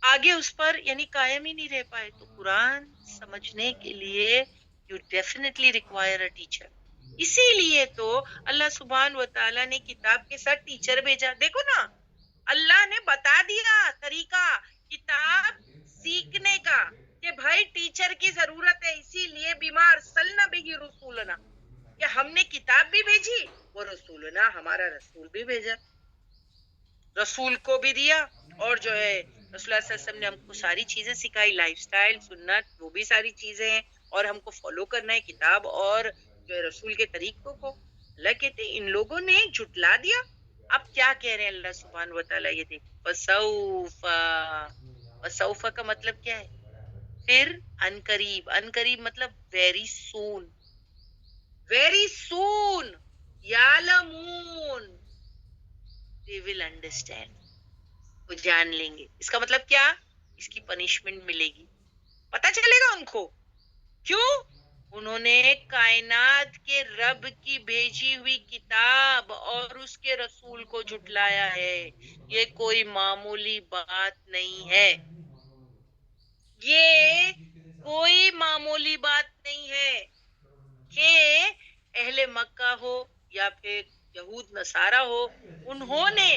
آگے اس پر یعنی قائم ہی نہیں رہ پائے. تو قرآن سمجھنے کے لیے you definitely require a teacher. اسی لیے تو اللہ سبحان و تعالیٰ نے کتاب کے ساتھ ٹیچر بھیجا. دیکھو نا اللہ نے بتا دیا طریقہ کتاب سیکھنے کا کہ بھائی ٹیچر کی ضرورت ہے. اسی لیے بیمار سلنا بھی رسولنا، کہ ہم نے کتاب بھی بھیجی، وہ رسولنا ہمارا رسول بھی بھیجا، رسول کو بھی دیا، اور جو ہے رسول اللہ صلی اللہ علیہ وسلم نے ہم کو ساری چیزیں سکھائی، لائف سٹائل، سنت، وہ بھی ساری چیزیں ہیں، اور ہم کو فالو کرنا ہے کتاب اور جو ہے رسول کے طریقوں کو. اللہ کہتے ہیں ان لوگوں نے جھٹلا دیا. اب کیا کہہ رہے ہیں اللہ سبحانہ و تعالیٰ، یہ دیکھ وسوفا. وسوفا کا مطلب کیا ہے؟ پھر ان قریب. ان قریب مطلب ویری سون. ویری سون یعلمون، they will understand، وہ جان لیں گے. اس کا مطلب کیا؟ اس کی پنشمنٹ ملے گی، پتہ چلے گا ان کو. کیوں؟ انہوں نے کائنات کے رب کی بھیجی ہوئی کتاب اور اس کے رسول کو جھٹلایا ہے. یہ کوئی معمولی بات نہیں ہے، یہ کوئی معمولی بات نہیں ہے کہ اہل مکہ ہو یا پھر یہود نصارہ ہو، انہوں نے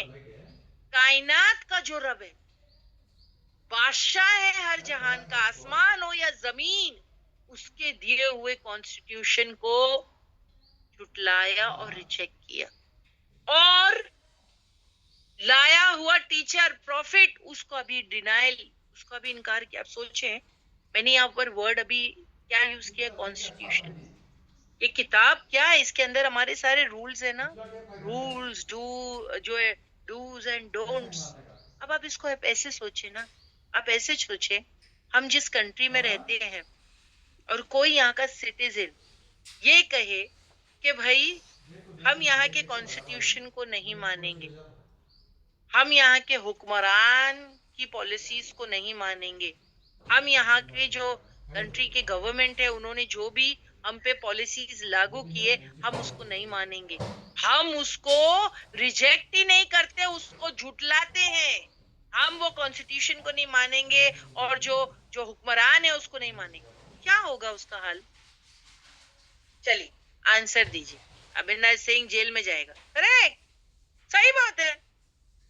کائنات کا جو رب ہے، بادشاہ ہے ہر جہان کا، آسمان ہو یا زمین، اس کے دیے ہوئے کانسٹیٹیوشن کو جھٹلایا اور ریجیکٹ کیا. اور لایا ہوا ٹیچر پروفٹ اس کو ابھی ڈینائل، اس کا بھی انکار کیا. آپ سوچیں میں نے یہاں پر ورڈ ابھی کیا یوز کیا، کانسٹیٹیوشن. یہ کتاب کیا ہے؟ اس کے اندر ہمارے سارے رولز ہیں نا، رولز جو ہے ڈوز اینڈ ڈونٹس. اب آپ اس کو ایسے سوچیں نا، آپ ایسے سوچیں ہم جس کنٹری میں رہتے ہیں اور کوئی یہاں کا سٹیزن یہ کہے کہ بھائی ہم یہاں کے کانسٹیٹیوشن کو نہیں مانیں گے، ہم یہاں کے حکمران کی پالیسیز کو نہیں مانیں گے، ہم یہاں کے جو کنٹری کے گورنمنٹ ہے انہوں نے جو بھی ہم پہ پالیسیز لاگو کیے ہم اس کو نہیں مانیں گے، ہم اس کو ریجیکٹ ہی نہیں کرتے، اس کو جھٹلاتے ہیں. ہم وہ کانسٹیٹیوشن کو نہیں مانیں گے اور جو حکمران ہے اس کو نہیں مانیں گے. کیا ہوگا اس کا حال؟ چلیے آنسر دیجیے. ابن سنگھ جیل میں جائے گا، کریکٹ، صحیح بات ہے.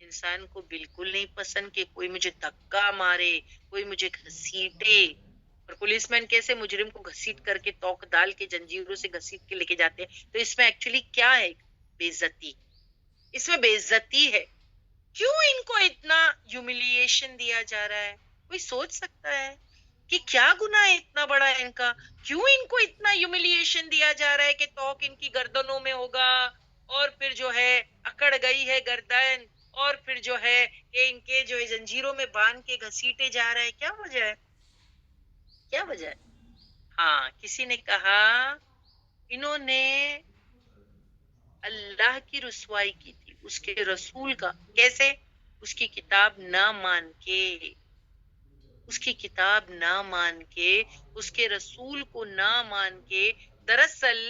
انسان کو بالکل نہیں پسند کہ کوئی مجھے دھکا مارے, کوئی مجھے گھسیٹے. اور پولیس مین کیسے مجرم کو گھسیٹ کر کے توق ڈال کے جنجیروں سے گھسیٹ کے لے کے جاتے ہیں, تو اس میں ایکچولی کیا ہے؟ بے عزتی. اس میں بے عزتی ہے. کیوں ان کو اتنا ہیوملیشن دیا جا رہا ہے؟ کوئی سوچ سکتا ہے کہ کیا گناہ ہے اتنا بڑا ان کا؟ کیوں ان کو اتنا ہیوملیشن دیا جا رہا ہے کہ توق ان کی گردنوں میں ہوگا, اور پھر جو ہے اکڑ گئی ہے گردن, اور پھر جو ہے کہ ان کے جو ہے زنجیروں میں باندھ کے گھسیٹے جا رہا ہے؟ کیا وجہ ہے؟ کیا وجہ ہے؟ ہاں, کسی نے کہا انہوں نے اللہ کی رسوائی کی تھی, اس کے رسول کا. کیسے؟ اس کی کتاب نہ مان کے, اس کی کتاب نہ مان کے, اس کے رسول کو نہ مان کے. دراصل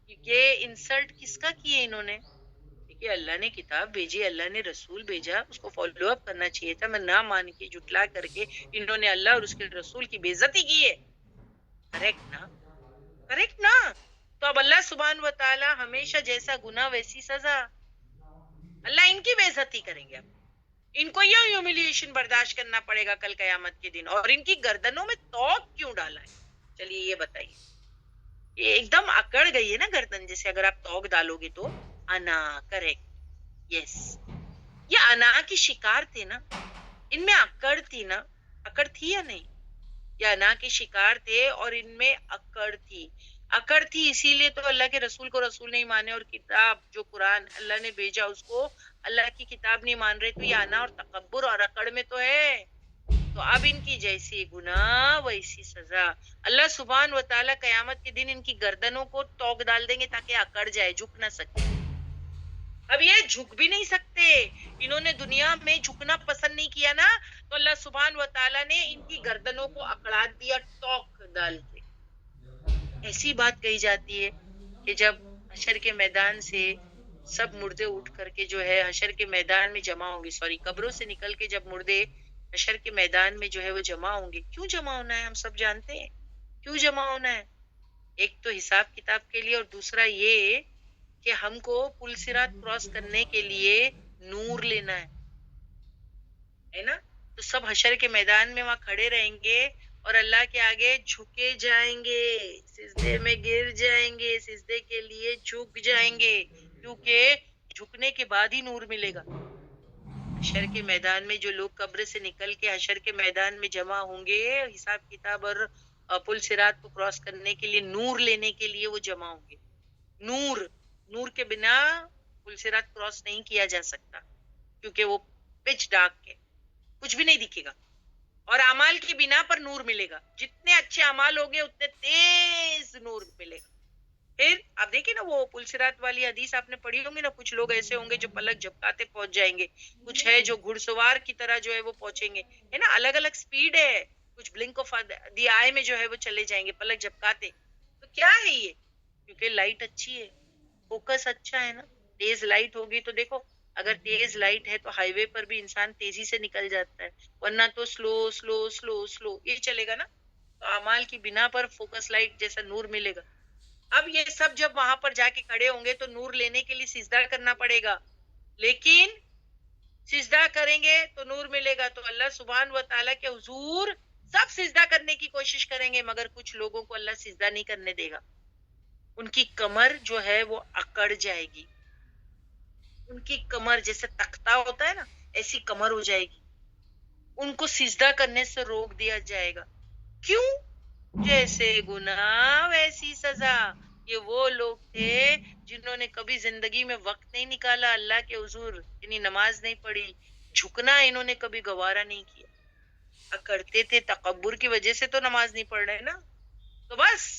یہ انسلٹ کس کا کیے انہوں نے؟ کہ اللہ نے کتاب بھیجی, اللہ نے رسول بھیجا, اس کو فالو اپ کرنا چاہیے تھا. میں نہ مان کے, جھٹلا کر کے انہوں نے اللہ اور اس کے رسول کی بے عزتی کی ہے. کریکٹ نا؟ کریکٹ نا؟ تو اب اللہ سبحانہ و تعالی ہمیشہ جیسا گناہ ویسی سزا. اللہ ان کی بے عزتی کریں گے. اب ان کو یہ ہیوملیشن برداشت کرنا پڑے گا کل قیامت کے دن. اور ان کی گردنوں میں توق کیوں ڈالا ہے؟ چلیے یہ بتائیے. یہ ایک دم اکڑ گئی ہے نا گردن, جیسے اگر آپ توق ڈالو گے تو. انا, کریکٹ, یس. یہ انا کی شکار تھے نا, ان میں اکڑ تھی نا. اکڑ تھی یا نہیں؟ یہ انا کے شکار تھے اور ان میں اکڑ تھی. اکڑ تھی اسی لیے تو اللہ کے رسول کو رسول نہیں مانے, اور کتاب جو قرآن اللہ نے بھیجا اس کو اللہ کی کتاب نہیں مان رہے. تو یہ انا اور تکبر اور اکڑ میں تو ہے. تو اب ان کی جیسی گناہ ویسی سزا. اللہ سبحان و تعالیٰ قیامت کے دن ان کی گردنوں کو توق ڈال دیں گے تاکہ اکڑ جائے, جھک نہ سکے. اب یہ جھک بھی نہیں سکتے. انہوں نے دنیا میں جھکنا پسند نہیں کیا نا, تو اللہ سبحان و تعالیٰ نے ان کی گردنوں کو اکڑا دیا توق ڈال کے. ایسی بات کہی جاتی ہے کہ جب حشر کے میدان سے سب مردے اٹھ کر کے جو ہے حشر کے میدان میں جمع ہوں گے, قبروں سے نکل کے جب مردے حشر کے میدان میں جو ہے وہ جمع ہوں گے. کیوں جمع ہونا ہے؟ ہم سب جانتے ہیں کیوں جمع ہونا ہے. ایک تو حساب کتاب کے لیے, اور دوسرا یہ کہ ہم کو پل صراط کراس کرنے کے لیے نور لینا ہے نا. تو سب حشر کے میدان میں وہاں کھڑے رہیں گے اور اللہ کے آگے جھکے جائیں گے, سجدے میں گر جائیں گے, سجدے کے لیے جھک جائیں گے, کیونکہ جھکنے کے بعد ہی نور ملے گا. حشر کے میدان میں جو لوگ قبر سے نکل کے حشر کے میدان میں جمع ہوں گے, حساب کتاب اور پل صراط کو کراس کرنے کے لیے نور لینے کے لیے وہ جمع ہوں گے. نور کے بنا پل صراط کراس نہیں کیا جا سکتا, کیونکہ وہ پچ ڈارک ہے, کچھ بھی نہیں دکھے گا. اور اعمال کی بنا پر نور ملے گا. جتنے اچھے اعمال ہوگے اتنے تیز نور ملے گا. پھر آپ دیکھیں نا وہ پل صراط والی حدیث آپ نے پڑھی ہوں گی نا, کچھ لوگ ایسے ہوں گے جو پلک جھپکاتے پہنچ جائیں گے, کچھ ہے جو گھڑ سوار کی طرح جو ہے وہ پہنچیں گے, ہے نا. الگ الگ سپیڈ ہے, کچھ بلنک آف دی آئی میں جو ہے وہ چلے جائیں گے پلک جھپکاتے. تو کیا ہے یہ؟ کیونکہ لائٹ اچھی ہے, فوکس اچھا ہے نا. تیز لائٹ ہوگی تو دیکھو, اگر تیز لائٹ ہے تو ہائی وے پر بھی انسان تیزی سے نکل جاتا ہے, ورنہ تو سلو سلو سلو سلو یہ چلے گا نا. تو اعمال کی بنا پر فوکس لائٹ جیسا نور ملے گا. اب یہ سب جب وہاں پر جا کے کھڑے ہوں گے تو نور لینے کے لیے سجدہ کرنا پڑے گا, لیکن سجدہ کریں گے تو نور ملے گا. تو اللہ سبحان و تعالیٰ کے حضور سب سجدہ کرنے کی کوشش کریں گے, مگر کچھ لوگوں کو اللہ سجدہ نہیں کرنے دے گا. ان کی کمر جو ہے وہ اکڑ جائے گی, ان کی کمر جیسے تختہ ہوتا ہے نا ایسی کمر ہو جائے گی, ان کو سجدہ کرنے سے روک دیا جائے گا. کیوں؟ جیسے گناہ ویسی سزا. یہ وہ لوگ تھے جنہوں نے کبھی زندگی میں وقت نہیں نکالا اللہ کے حضور, یعنی نماز نہیں پڑھی, جھکنا انہوں نے کبھی گوارا نہیں کیا. اکڑتے تھے, تکبر کی وجہ سے تو نماز نہیں پڑھ رہے نا. تو بس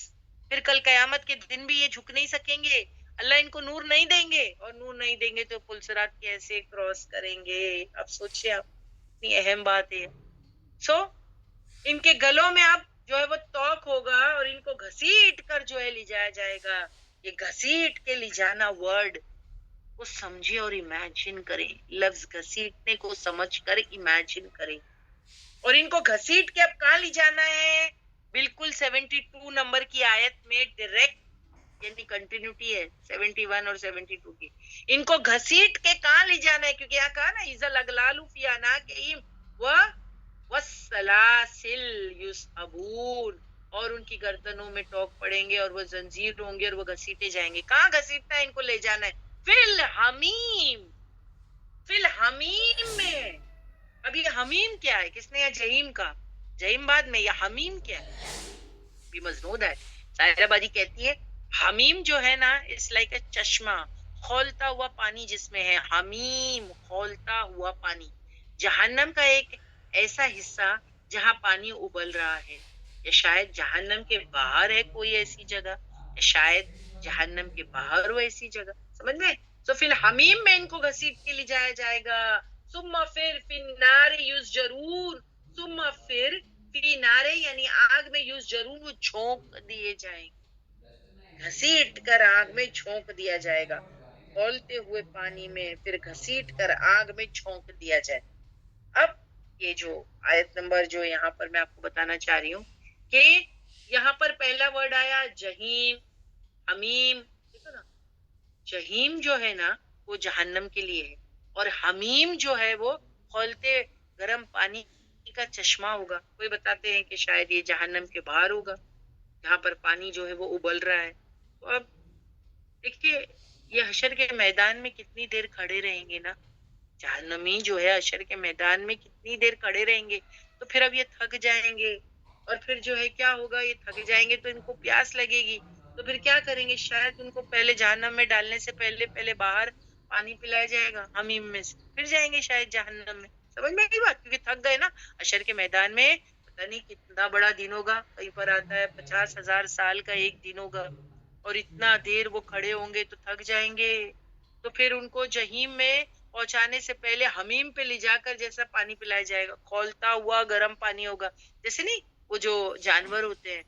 پھر کل قیامت کے دن بھی یہ جھک نہیں سکیں گے, اللہ ان کو نور نہیں دیں گے, اور نور نہیں دیں گے تو پل صراط کیسے کراس کریں گے؟ اب سوچیں آپ, اتنی اہم بات ہے. ان کے گلوں میں اب جو ہے وہ توق ہوگا اور ان کو گھسیٹ کر جو ہے لے جایا جائے گا. یہ گھسیٹ کے لے جانا ورڈ کو سمجھے اور امیجن کریں, لفظ گھسیٹنے کو سمجھ کر امیجن کریں. اور ان کو گھسیٹ کے اب کہاں لے جانا ہے؟ بالکل 72 نمبر کی آیت میں ڈائریکٹ یعنی کنٹینیوٹی ہے 71 اور 72 کی. ان کو گھسیٹ کے کہاں لے جانا ہے, کیونکہ یہاں کہا نا اذا الاغلال فی اعناقہم والسلاسل یسحبون, اور ان کی گردنوں میں ٹوک پڑیں گے اور وہ زنجیر ہوں گے اور وہ گھسیٹے جائیں گے. کہاں گھسیٹنا ہے, ان کو لے جانا ہے فی الحمیم, فی الحمیم میں. اب یہ حمیم کیا ہے, کس نے یہ جہیم کا, جہیم بعد میں, یہ حمیم کیا ہے, بھی مزنود ہے. سائرہ بادی کہتی ہے حمیم جو ہے نا اٹس لائک اے چشمہ, کھولتا ہوا پانی جس میں ہے, حمیم کھولتا ہوا پانی. جہنم کا ایک ایسا حصہ جہاں پانی ابل رہا ہے, یا شاید جہنم کے باہر ہے کوئی ایسی جگہ, یا شاید جہنم کے باہر ہو ایسی جگہ, سمجھ میں. تو فی الحمیم میں ان کو گھسیٹ کے لے جایا جائے گا. ثم پھر فی النار یسجرون, ثم پھر فی نار یعنی آگ میں یسجرون, وہ جھونک دیے جائیں گے, گھسیٹ کر آگ میں جھونک دیا جائے گا. کھولتے ہوئے پانی میں پھر گھسیٹ کر آگ میں جھونک دیا جائے. اب یہ جو آیت نمبر جو یہاں پر میں آپ کو بتانا چاہ رہی ہوں کہ یہاں پر پہلا ورڈ آیا جہیم, حمیم, دیکھو نا, جہیم جو ہے نا وہ جہنم کے لیے ہے, اور حمیم جو ہے وہ کھولتے گرم پانی کا چشمہ ہوگا. کوئی بتاتے ہیں کہ شاید یہ جہنم کے باہر ہوگا جہاں پر پانی جو ہے وہ ابل رہا ہے. تو اب دیکھیے یہ حشر کے میدان میں کتنی دیر کھڑے رہیں گے نا, جہنمی جو ہے حشر کے میدان میں کتنی دیر کھڑے رہیں گے, تو پھر اب یہ تھک جائیں گے, اور پھر جو ہے کیا ہوگا, یہ تھک جائیں گے تو ان کو پیاس لگے گی, تو پھر کیا کریں گے, شاید ان کو پہلے جہنم میں ڈالنے سے پہلے باہر پانی پلایا جائے گا حمیم میں سے, پھر جائیں گے شاید جہنم میں. سمجھ میں آئی بات, کیونکہ تھک گئے نا. حشر کے میدان میں پتہ نہیں کتنا بڑا دن ہوگا, کہیں پر آتا ہے 50,000 سال کا ایک دن ہوگا, اور اتنا دیر وہ کھڑے ہوں گے تو تھک جائیں گے. تو پھر ان کو جہیم میں پہنچانے سے پہلے حمیم پہ لے جا کر جیسا پانی پلایا جائے گا, کھولتا ہوا گرم پانی ہوگا. جیسے نہیں وہ جو جانور ہوتے ہیں,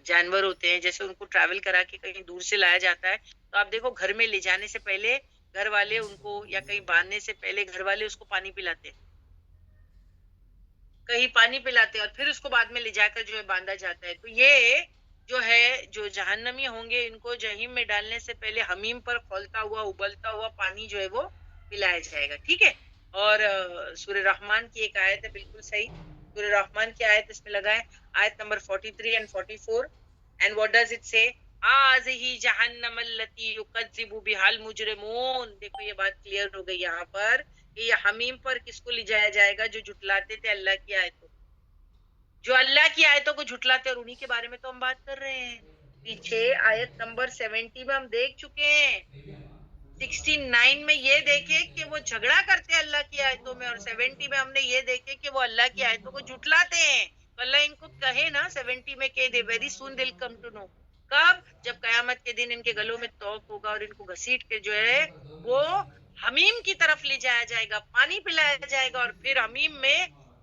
جانور ہوتے ہیں جیسے ان کو ٹریول کرا کے کہیں دور سے لایا جاتا ہے, تو آپ دیکھو گھر میں لے جانے سے پہلے گھر والے ان کو, یا کہیں باندھنے سے پہلے گھر والے اس کو پانی پلاتے ہیں, کہیں پانی پلاتے ہیں, اور پھر اس کو بعد میں لے جا کر جو ہے باندھا جاتا ہے. تو یہ جو ہے جو جہنمی ہوں گے ان کو جہیم میں ڈالنے سے پہلے حمیم پر کھولتا ہوا ابلتا ہوا پانی جو ہے وہ پلایا جائے گا. ٹھیک ہے. اور سورہ رحمان کی ایک آیت ہے, بالکل صحیح, سورہ رحمان کی آیت اس میں لگا ہے, آیت number 43 and 44. And what does it say? هذه جہنم التي يكذب بها المجرمون. دیکھو یہ بات کلیئر ہو گئی یہاں پر کہ یہ حمیم پر کس کو لے جایا جائے گا, جو جھٹلاتے تھے اللہ کی آیتوں, جو اللہ کی آیتوں کو جھٹلاتے, اور انہی کے بارے میں تو ہم بات کر رہے ہیں. پیچھے آیت نمبر 70 میں ہم دیکھ چکے ہیں, 69 میں یہ دیکھے کہ وہ جھگڑا کرتے ہیں اللہ کی آیتوں میں, اور 70 میں ہم نے یہ دیکھے کہ وہ اللہ کی آیتوں کو جھٹلاتے ہیں. تو اللہ ان کو کہے نا 70 میں کہہ دے, ویری سون دل کم ٹو نو. کب, جب قیامت کے دن ان کے گلوں میں توق ہوگا اور ان کو گھسیٹ کے جو ہے وہ حمیم کی طرف لے جایا جائے گا, پانی پلایا جائے گا, اور پھر حمیم میں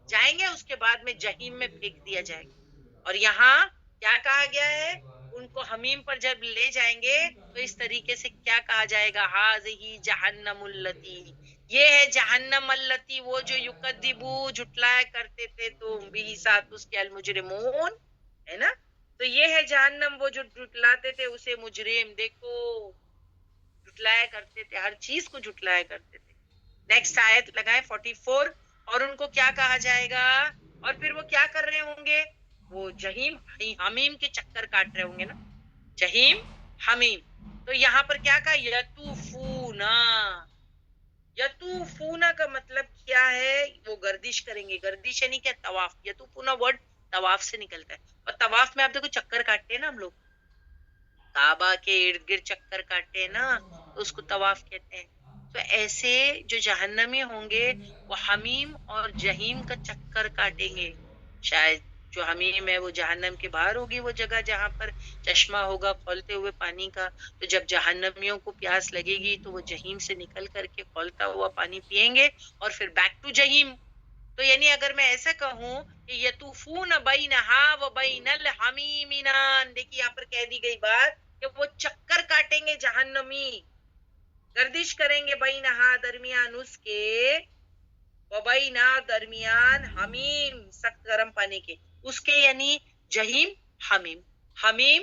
جائیں گے, اس کے بعد میں جہیم میں پھینک دیا جائے گا. اور یہاں کیا کہا گیا ہے, ان کو حمیم پر جب لے جائیں گے تو اس طریقے سے کیا کہا جائے گا, ہذہ جہنم التی, یہ ہے جہنم التی, وہ جو یکذبو جھٹلایا کرتے تھے تم, بھی ساتھ اس کے المجرمون, ہے نا. تو یہ ہے جہنم, وہ جو جھٹلاتے تھے اسے مجرم. دیکھو جھٹلایا کرتے تھے, ہر چیز کو جھٹلایا کرتے تھے. نیکسٹ آیت لگائے 44. اور ان کو کیا کہا جائے گا, اور پھر وہ کیا کر رہے ہوں گے, وہ جہیم حمیم کے چکر کاٹ رہے ہوں گے نا, جہیم حمیم. تو یہاں پر کیا کہا, یطوفونا, یطوفونا کا مطلب کیا ہے, وہ گردش کریں گے. گردش یعنی کیا, طواف. یطوفونا ورڈ طواف سے نکلتا ہے, اور طواف میں آپ دیکھو چکر کاٹتے ہیں نا ہم لوگ, کعبہ کے ارد گرد چکر کاٹتے ہیں نا, تو اس کو طواف کہتے ہیں. تو ایسے جو جہنمی ہوں گے وہ حمیم اور جہیم کا چکر کاٹیں گے. شاید جو حمیم ہے وہ جہنم کے باہر ہوگی, وہ جگہ جہاں پر چشمہ ہوگا کھولتے ہوئے پانی کا. تو جب جہنمیوں کو پیاس لگے گی تو وہ جہیم سے نکل کر کے کھولتا ہوا پانی پئیں گے, اور پھر بیک ٹو جہیم. تو یعنی اگر میں ایسا کہوں کہ یطوفون بینہا و بین الحمیم نان, دیکھیے یہاں پر کہہ دی گئی بات کہ وہ چکر کاٹیں گے جہنمی, گردش کریں گے, بینہا درمیان اس کے, و بینا درمیان حمیم سخت گرم پانی کے, اس کے یعنی جہیم حمیم, حمیم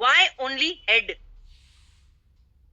Why only head?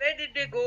Where did they go?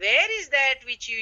where is that which you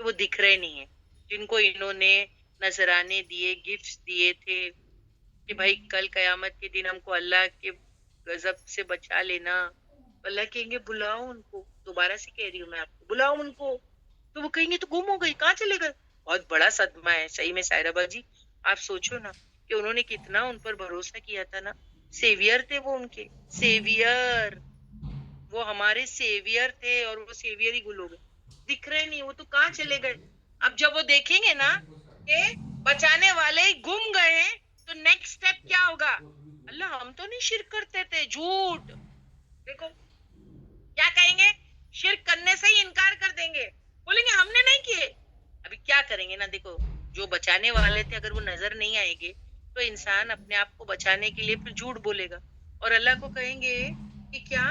کہ وہ دکھ رہے نہیں ہیں، جن کو انہوں نے نذرانے دیے، گفٹس دیے تھے کہ بھائی کل قیامت کے دن ہم کو اللہ کے غضب سے بچا لینا. اللہ کہیں گے بلاؤ ان کو، دوبارہ سے کہہ رہی ہوں میں آپ کو، بلاؤ ان کو. تو وہ کہیں گے تو گم ہو گئی، کہاں چلے گئے. بہت بڑا صدمہ ہے صحیح میں سائرہ باجی. آپ سوچو نا کہ انہوں نے کتنا ان پر بھروسہ کیا تھا نا. سیویئر تھے وہ، ان کے سیویئر، وہ ہمارے سیویئر تھے، اور وہ سیویئر ہی گل ہو گئے، دکھ رہے نہیں. وہ تو کہاں چلے گئے. اب جب وہ دیکھیں گے نا کہ بچانے والے ہی گم گئے ہیں، تو نیکسٹ سٹیپ کیا ہوگا؟ اللہ ہم تو نہیں شرک کرتے تھے، جھوٹ. دیکھو کیا کہیں گے، شرک کرنے سے ہی انکار کر دیں گے، بولیں گے ہم نے نہیں کیے. ابھی کیا کریں گے نا. دیکھو جو بچانے والے تھے اگر وہ نظر نہیں آئیں گے تو انسان اپنے آپ کو بچانے کے لیے پھر جھوٹ بولے گا، اور اللہ کو کہیں گے کہ کیا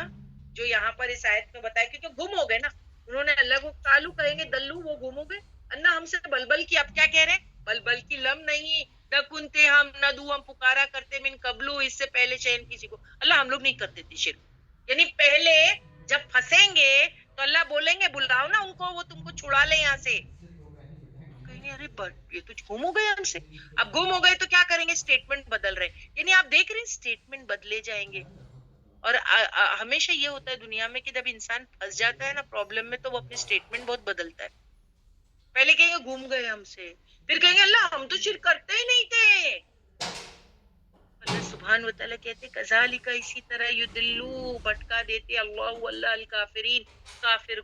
جو یہاں پر اس آیت میں بتایا، کیونکہ گم ہو گئے نا انہوں نے. اللہ کو کالو کہیں گے، دلو وہ گم ہو گئے. اللہ ہم سے بلبل کی، اب کیا کہہ رہے ہیں، بلبل کی لم نہیں نہ کنتے ہم نہ دو ہم پکارا کرتے من قبلو، اس سے پہلے شین کسی کو. اللہ ہم لوگ نہیں کرتے تھے شرک. یعنی پہلے جب پھنسیں گے تو اللہ بولیں گے بلاؤ نا ان کو، وہ تم کو چھڑا لے یہاں سے. کہیں گے ارے یہ تو گم ہو گئے ہم سے. اب گم ہو گئے تو کیا کریں گے، اسٹیٹمنٹ بدل رہے. یعنی آپ دیکھ رہے ہیں اسٹیٹمنٹ بدلے جائیں گے. اور ہمیشہ یہ ہوتا ہے دنیا میں کہ جب انسان پھنس جاتا ہے نا پرابلم میں، تو وہ اپنی اسٹیٹمنٹ بہت بدلتا ہے. پہلے کہیں گے گم گئے ہم سے، پھر کہیں گے اللہ ہم تو شرک کرتے ہی نہیں تھے. اللہ سبحان و تعالیٰ کہتے کذالک، اسی طرح یدلو بھٹکا دیتے اللہ الکافرین، کافر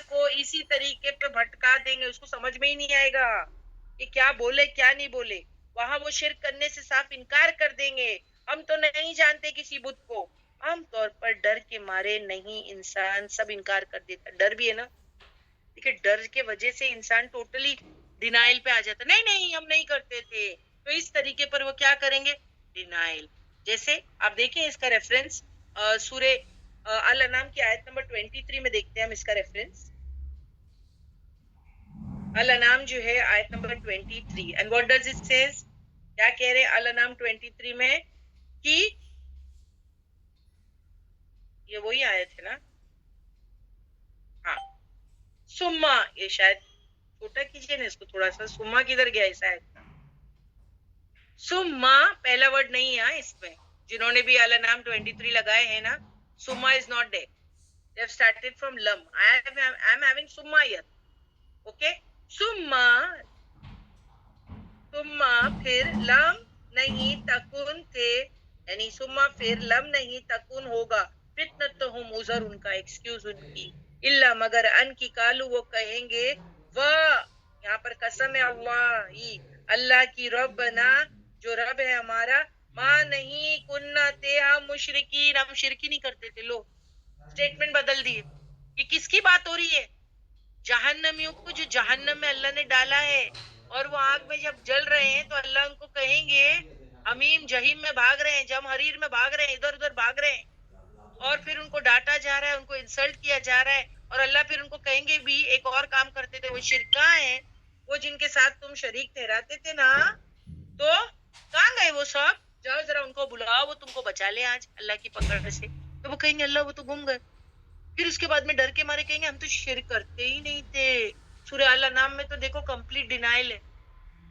کو اسی طریقے پہ بھٹکا دیں گے. اس کو سمجھ میں ہی نہیں آئے گا کہ کیا بولے کیا نہیں بولے. وہاں وہ شرک کرنے سے صاف انکار کر دیں گے، ہم تو نہیں جانتے کسی بت کو. عام طور پر ڈر کے مارے نہیں انسان سب انکار کر دیتا. ڈر بھی ہے نا، دیکھیں ڈر کے وجہ سے انسان ٹوٹلی ڈینائل پہ آ جاتا، نہیں نہیں ہم نہیں کرتے تھے. تو اس طریقے پر وہ کیا کریں گے، ڈینائل. جیسے آپ دیکھیں اس کا ریفرنس سورہ الانعام کی آیت نمبر 23 میں دیکھتے ہیں ہم اس کا ریفرنس. الانعام جو ہے آیت number 23، and what does it says، کیا کہہ رہے الانعام 23 میں کہ یہ وہی آیت ہے نا، ہاں سما، یہ شاید چھوٹا کیجئے نا اس کو تھوڑا سا. سما کدھر گیا اس آیت کا، سما پہلا ورڈ ہے اس میں. جنہوں نے بھی الانعام 23 لگائے ہیں نا، سما is not there. They have started from lam. I am having summa here. Okay. سما پھر لم نہیں تکن تھے، یعنی سما پھر لم نہیں تکن ہوگا، فتنتہم عذر ان کا، ایکسکیوز ان کی، الا مگر ان کی کالو وہ کہیں گے یہاں پر قسم ہے اللہ کی، ربنا جو رب ہے ہمارا، ماں نہیں کننا تھے ہم مشرکین، ہم شرکی نہیں کرتے تھے. لو اسٹیٹمنٹ بدل دیے. یہ کس کی بات ہو رہی ہے، جہنمیوں کو جو جہنم میں اللہ نے ڈالا ہے، اور وہ آگ میں جب جل رہے ہیں تو اللہ ان کو کہیں گے، حمیم جہیم میں بھاگ رہے ہیں، جم حریر میں بھاگ رہے ہیں، ادھر ادھر بھاگ رہے ہیں، اور پھر ان کو ڈانٹا جا رہا ہے، ان کو انسلٹ کیا جا رہا ہے. اور اللہ پھر ان کو کہیں گے بھی ایک اور کام کرتے تھے، وہ شرکاء ہیں، وہ جن کے ساتھ تم شریک ٹھہراتے تھے نا، تو کہاں گئے وہ سب، جاؤ ذرا ان کو بلاؤ، وہ تم کو بچا لے آج اللہ کی پکڑ سے. تو وہ کہیں گے اللہ وہ تو گم گئے. پھر اس کے بعد میں ڈر کے مارے کہیں گے ہم تو شرک کرتے ہی نہیں تھے. سورہ الانعام میں تو دیکھو کمپلیٹ ڈینائل ہے.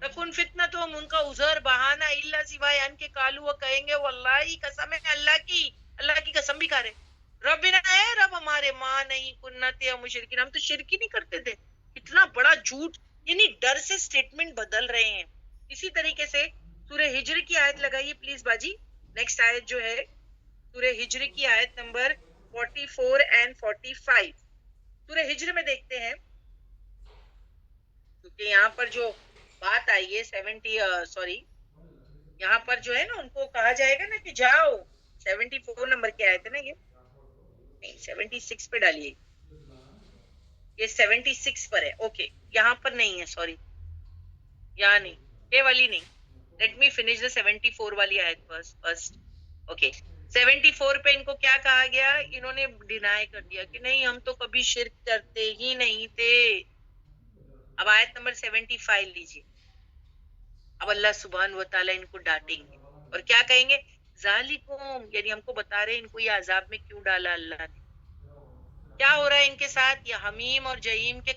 تکن فتنہ تو ہم ان کا عذر بہانہ الا سوائے ان کے کالو، وہ کہیں گے واللہ قسم ہے اللہ کی قسم بھی کھا رہے، ربنا اے رب ہمارے، ماں نہیں کننا تھے ہم مشرکین، ہم تو شرک ہی نہیں کرتے تھے. اتنا بڑا جھوٹ، یعنی ڈر سے سٹیٹمنٹ بدل رہے ہیں. اسی طریقے سے سورہ ہجر کی آیت لگائیے پلیز باجی. نیکسٹ آیت جو ہے سورہ ہجر کی آیت نمبر 44 and 45. سورہ ہجر میں دیکھتے ہیں، کیونکہ یہاں پر جو بات آئی ہے 70 یہاں پر جو ہے نا ان کو کہا جائے گا نا کہ جاؤ. 74 نمبر کی آیت ہے نا، یہ نہیں 76 پہ ڈالیے، یہ 76 پر ہے. اوکے یہاں پر نہیں ہے، سوری یہاں نہیں، یہ والی نہیں. لیٹ می فنش دا 74 والی آیت فرسٹ. اوکے 74 پہ ان کو کیا کہا گیا، انہوں نے ڈینائی کر دیا کہ نہیں ہم تو کبھی شرک کرتے ہی نہیں تھے. اب آیت نمبر 75 لیجیے. اب اللہ سبحان و تعالیٰ ان کو ڈانٹیں گے اور کیا کہیں گے، ذالکم، یعنی ہم کو بتا رہے ان کو یہ عذاب میں کیوں ڈالا اللہ نے، کیا ہو رہا ہے ان کے ساتھ، یہ حمیم اور جہیم کے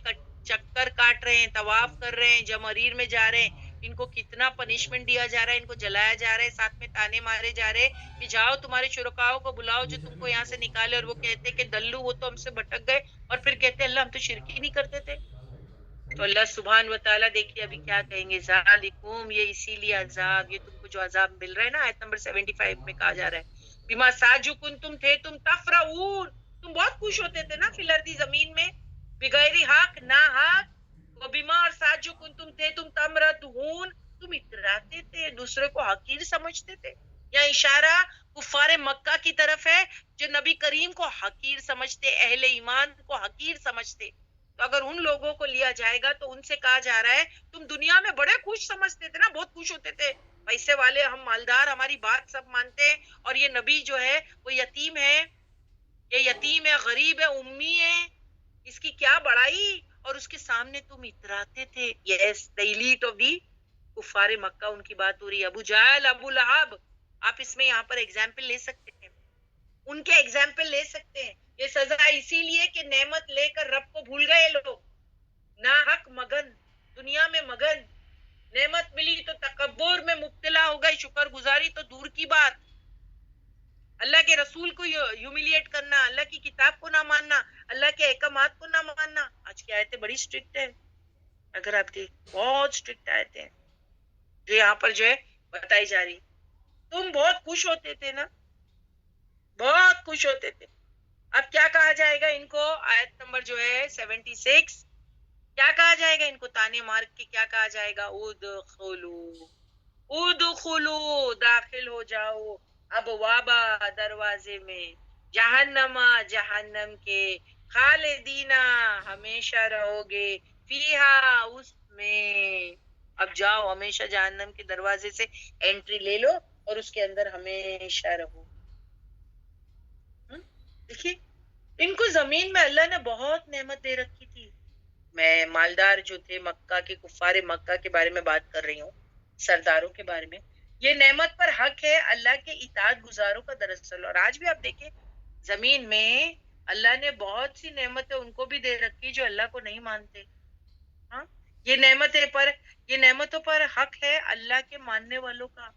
چکر کاٹ رہے ہیں, طواف کر رہے ہیں, جمریر میں جا رہے ہیں, ان کو کتنا پنشمنٹ دیا جا رہا ہے, ان کو جلایا جا رہا ہے, ساتھ میں تانے مارے جا رہے کہ جاؤ تمہارے شرکاؤں کو بلاؤ جو تم کو یہاں سے نکالے, اور وہ کہتے کہ دلو وہ تو ہم سے بھٹک گئے, اور پھر کہتے اللہ ہم تو شرک ہی نہیں کرتے تھے. تو اللہ سبحان و تعالیٰ دیکھیے ابھی کیا کہیں گے, ذالکم, یہ اسی لیے عذاب, یہ تم کو جو عذاب مل رہا ہے نا, آیت نمبر 75 میں کہا جا رہا ہے, بما ساجکن تم تھے تم تفرعون, تم بہت خوش ہوتے تھے نا فی الارض زمین میں, بغیر حق نہ حق, وہ بیمار ساجکن تم تھے تم تمردون, تم اتراتے تھے, دوسرے کو حقیر سمجھتے تھے. یا اشارہ کفار مکہ کی طرف ہے جو نبی کریم کو حقیر سمجھتے, اہل ایمان کو حقیر سمجھتے. تو اگر ان لوگوں کو لیا جائے گا تو ان سے کہا جا رہا ہے تم دنیا میں بڑے خوش سمجھتے تھے نا, بہت خوش ہوتے تھے, پیسے والے ہم مالدار, ہماری بات سب مانتے ہیں, اور یہ نبی جو ہے وہ یتیم ہے, یہ یتیم ہے, غریب ہے, امی ہے, اس کی کیا بڑائی, اور اس کے سامنے تم اتراتے تھے. یس, the elite of the کفار مکہ, ان کی بات ہو رہی ہے. ابو جہل, ابو لہب, آپ اس میں یہاں پر ایگزامپل لے سکتے ہیں, ان کے ایگزامپل لے سکتے ہیں. یہ سزا اسی لیے کہ نعمت لے کر رب کو بھول گئے لوگ, ناحق مگن, دنیا میں مگن, نعمت ملی تو تکبر میں مبتلا ہو گئے, شکر گزاری تو دور کی بات, اللہ کے رسول کو ہیوملیٹ کرنا, اللہ کی کتاب کو نہ ماننا, اللہ کے احکامات کو نہ ماننا. آج کی آیتیں بڑی اسٹرکٹ ہیں, اگر آپ دیکھ بہت اسٹرکٹ آیتیں ہیں جو یہاں پر جو ہے بتائی جا رہی. تم بہت خوش ہوتے تھے نا, بہت خوش ہوتے تھے. اب کیا کہا جائے گا ان کو, آیت نمبر جو ہے 76, کیا کہا جائے گا ان کو, تانے مار کے کیا کہا جائے گا, ادخلو, ادخلو, داخل ہو جاؤ, اب وابا, دروازے میں, جہنم, جہنم کے, خالدینا, ہمیشہ رہو گے, فیہا, اس میں, اب جاؤ ہمیشہ جہنم کے دروازے سے انٹری لے لو اور اس کے اندر ہمیشہ رہو. دیکھیے ان کو زمین میں اللہ نے بہت نعمت دے رکھی تھی. میں مالدار جو تھے مکہ کے, کفار مکہ کے بارے میں بات کر رہی ہوں, سرداروں کے بارے میں. یہ نعمت پر حق ہے اللہ کے اطاعت گزاروں کا دراصل. اور آج بھی آپ دیکھیں زمین میں اللہ نے بہت سی نعمتیں ان کو بھی دے رکھی جو اللہ کو نہیں مانتے. ہاں, یہ نعمتوں پر حق ہے اللہ کے ماننے والوں کا.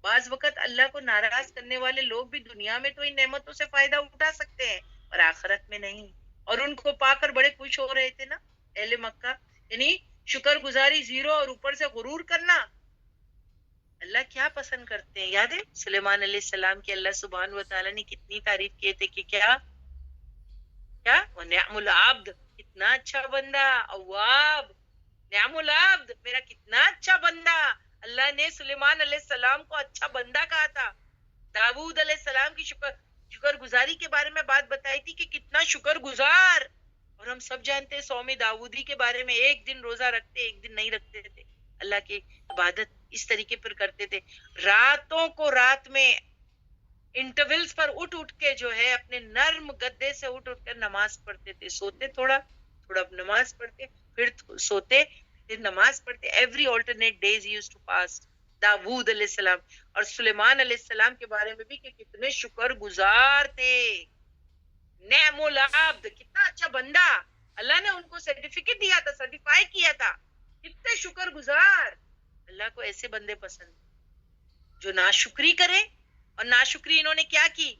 بعض وقت اللہ کو ناراض کرنے والے لوگ بھی دنیا میں تو ان نعمتوں سے فائدہ اٹھا سکتے ہیں اور آخرت میں نہیں. اور ان کو پا کر بڑے خوش ہو رہے تھے نا اہل مکہ, یعنی شکر گزاری زیرو اور اوپر سے غرور کرنا. اللہ کیا پسند کرتے ہیں, یاد ہے سلیمان علیہ السلام کی اللہ سبحانہ و تعالیٰ نے کتنی تعریف کیے تھے کہ کیا نعم العبد, کتنا اچھا بندہ, اواب, نعم العبد, میرا کتنا اچھا بندہ. اللہ نے سلیمان علیہ السلام کو اچھا بندہ کہا تھا. داؤد علیہ السلام کی شکر گزاری کے بارے میں بات بتائی تھی کہ کتنا شکر گزار. اور ہم سب جانتے ہیں سومی داؤدی کے بارے میں, ایک دن روزہ رکھتے, ایک دن نہیں رکھتے تھے, اللہ کی عبادت اس طریقے پر کرتے تھے. راتوں کو رات میں انٹرولز پر اٹھ کے جو ہے اپنے نرم گدے سے اٹھ کر نماز پڑھتے تھے. سوتے تھوڑا نماز پڑھتے, پھر سوتے, پھر نماز پڑھتے. Every alternate days he used to fast. Dawood علیہ السلام اور سلیمان علیہ السلام کے بارے میں بھی کہ کتنے شکر گزار تھے. نعم العبد, کتنا اچھا بندہ, اللہ نے ان کو سرٹیفکیٹ دیا تھا, سرٹیفائی کیا تھا, کتنے شکر گزار. اللہ کو ایسے بندے پسند جو ناشکری کرے. اور ناشکری انہوں نے کیا کی,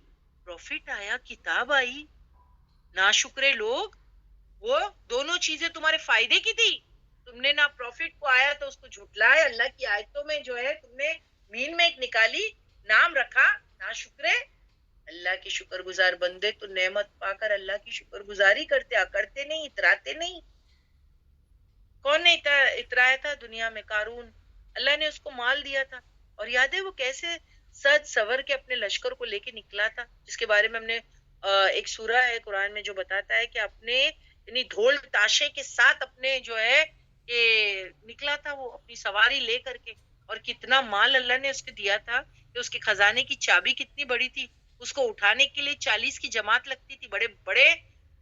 پروفٹ آیا, کتاب آئی, ناشکرے لوگ, وہ دونوں چیزیں تمہارے فائدے کی تھی. تم نے نہ پروفٹ کو آیا تو اس کو جھٹلایا, اللہ کی آیتوں میں جو ہے تم نے مین میں ایک نکالی, نام رکھا ناشکرے. اللہ کے شکر گزار بندے تو نعمت پا کر اللہ کی شکر گزاری کرتے, اکڑتے نہیں, اتراتے نہیں. کون نے اترایا تھا دنیا میں, قارون. اللہ نے اس کو مال دیا تھا, اور یاد ہے وہ کیسے سج سور کے اپنے لشکر کو لے کے نکلا تھا, جس کے بارے میں ہم نے ایک سورہ ہے قرآن میں جو بتاتا ہے کہ اپنے یعنی ڈھول تاشے کے ساتھ اپنے جو ہے کہ نکلا تھا وہ اپنی سواری لے کر کے. اور کتنا مال اللہ نے اس کو دیا تھا کہ اس کے خزانے کی چابی کتنی بڑی تھی, اس کو اٹھانے کے لیے 40 کی جماعت لگتی تھی, بڑے بڑے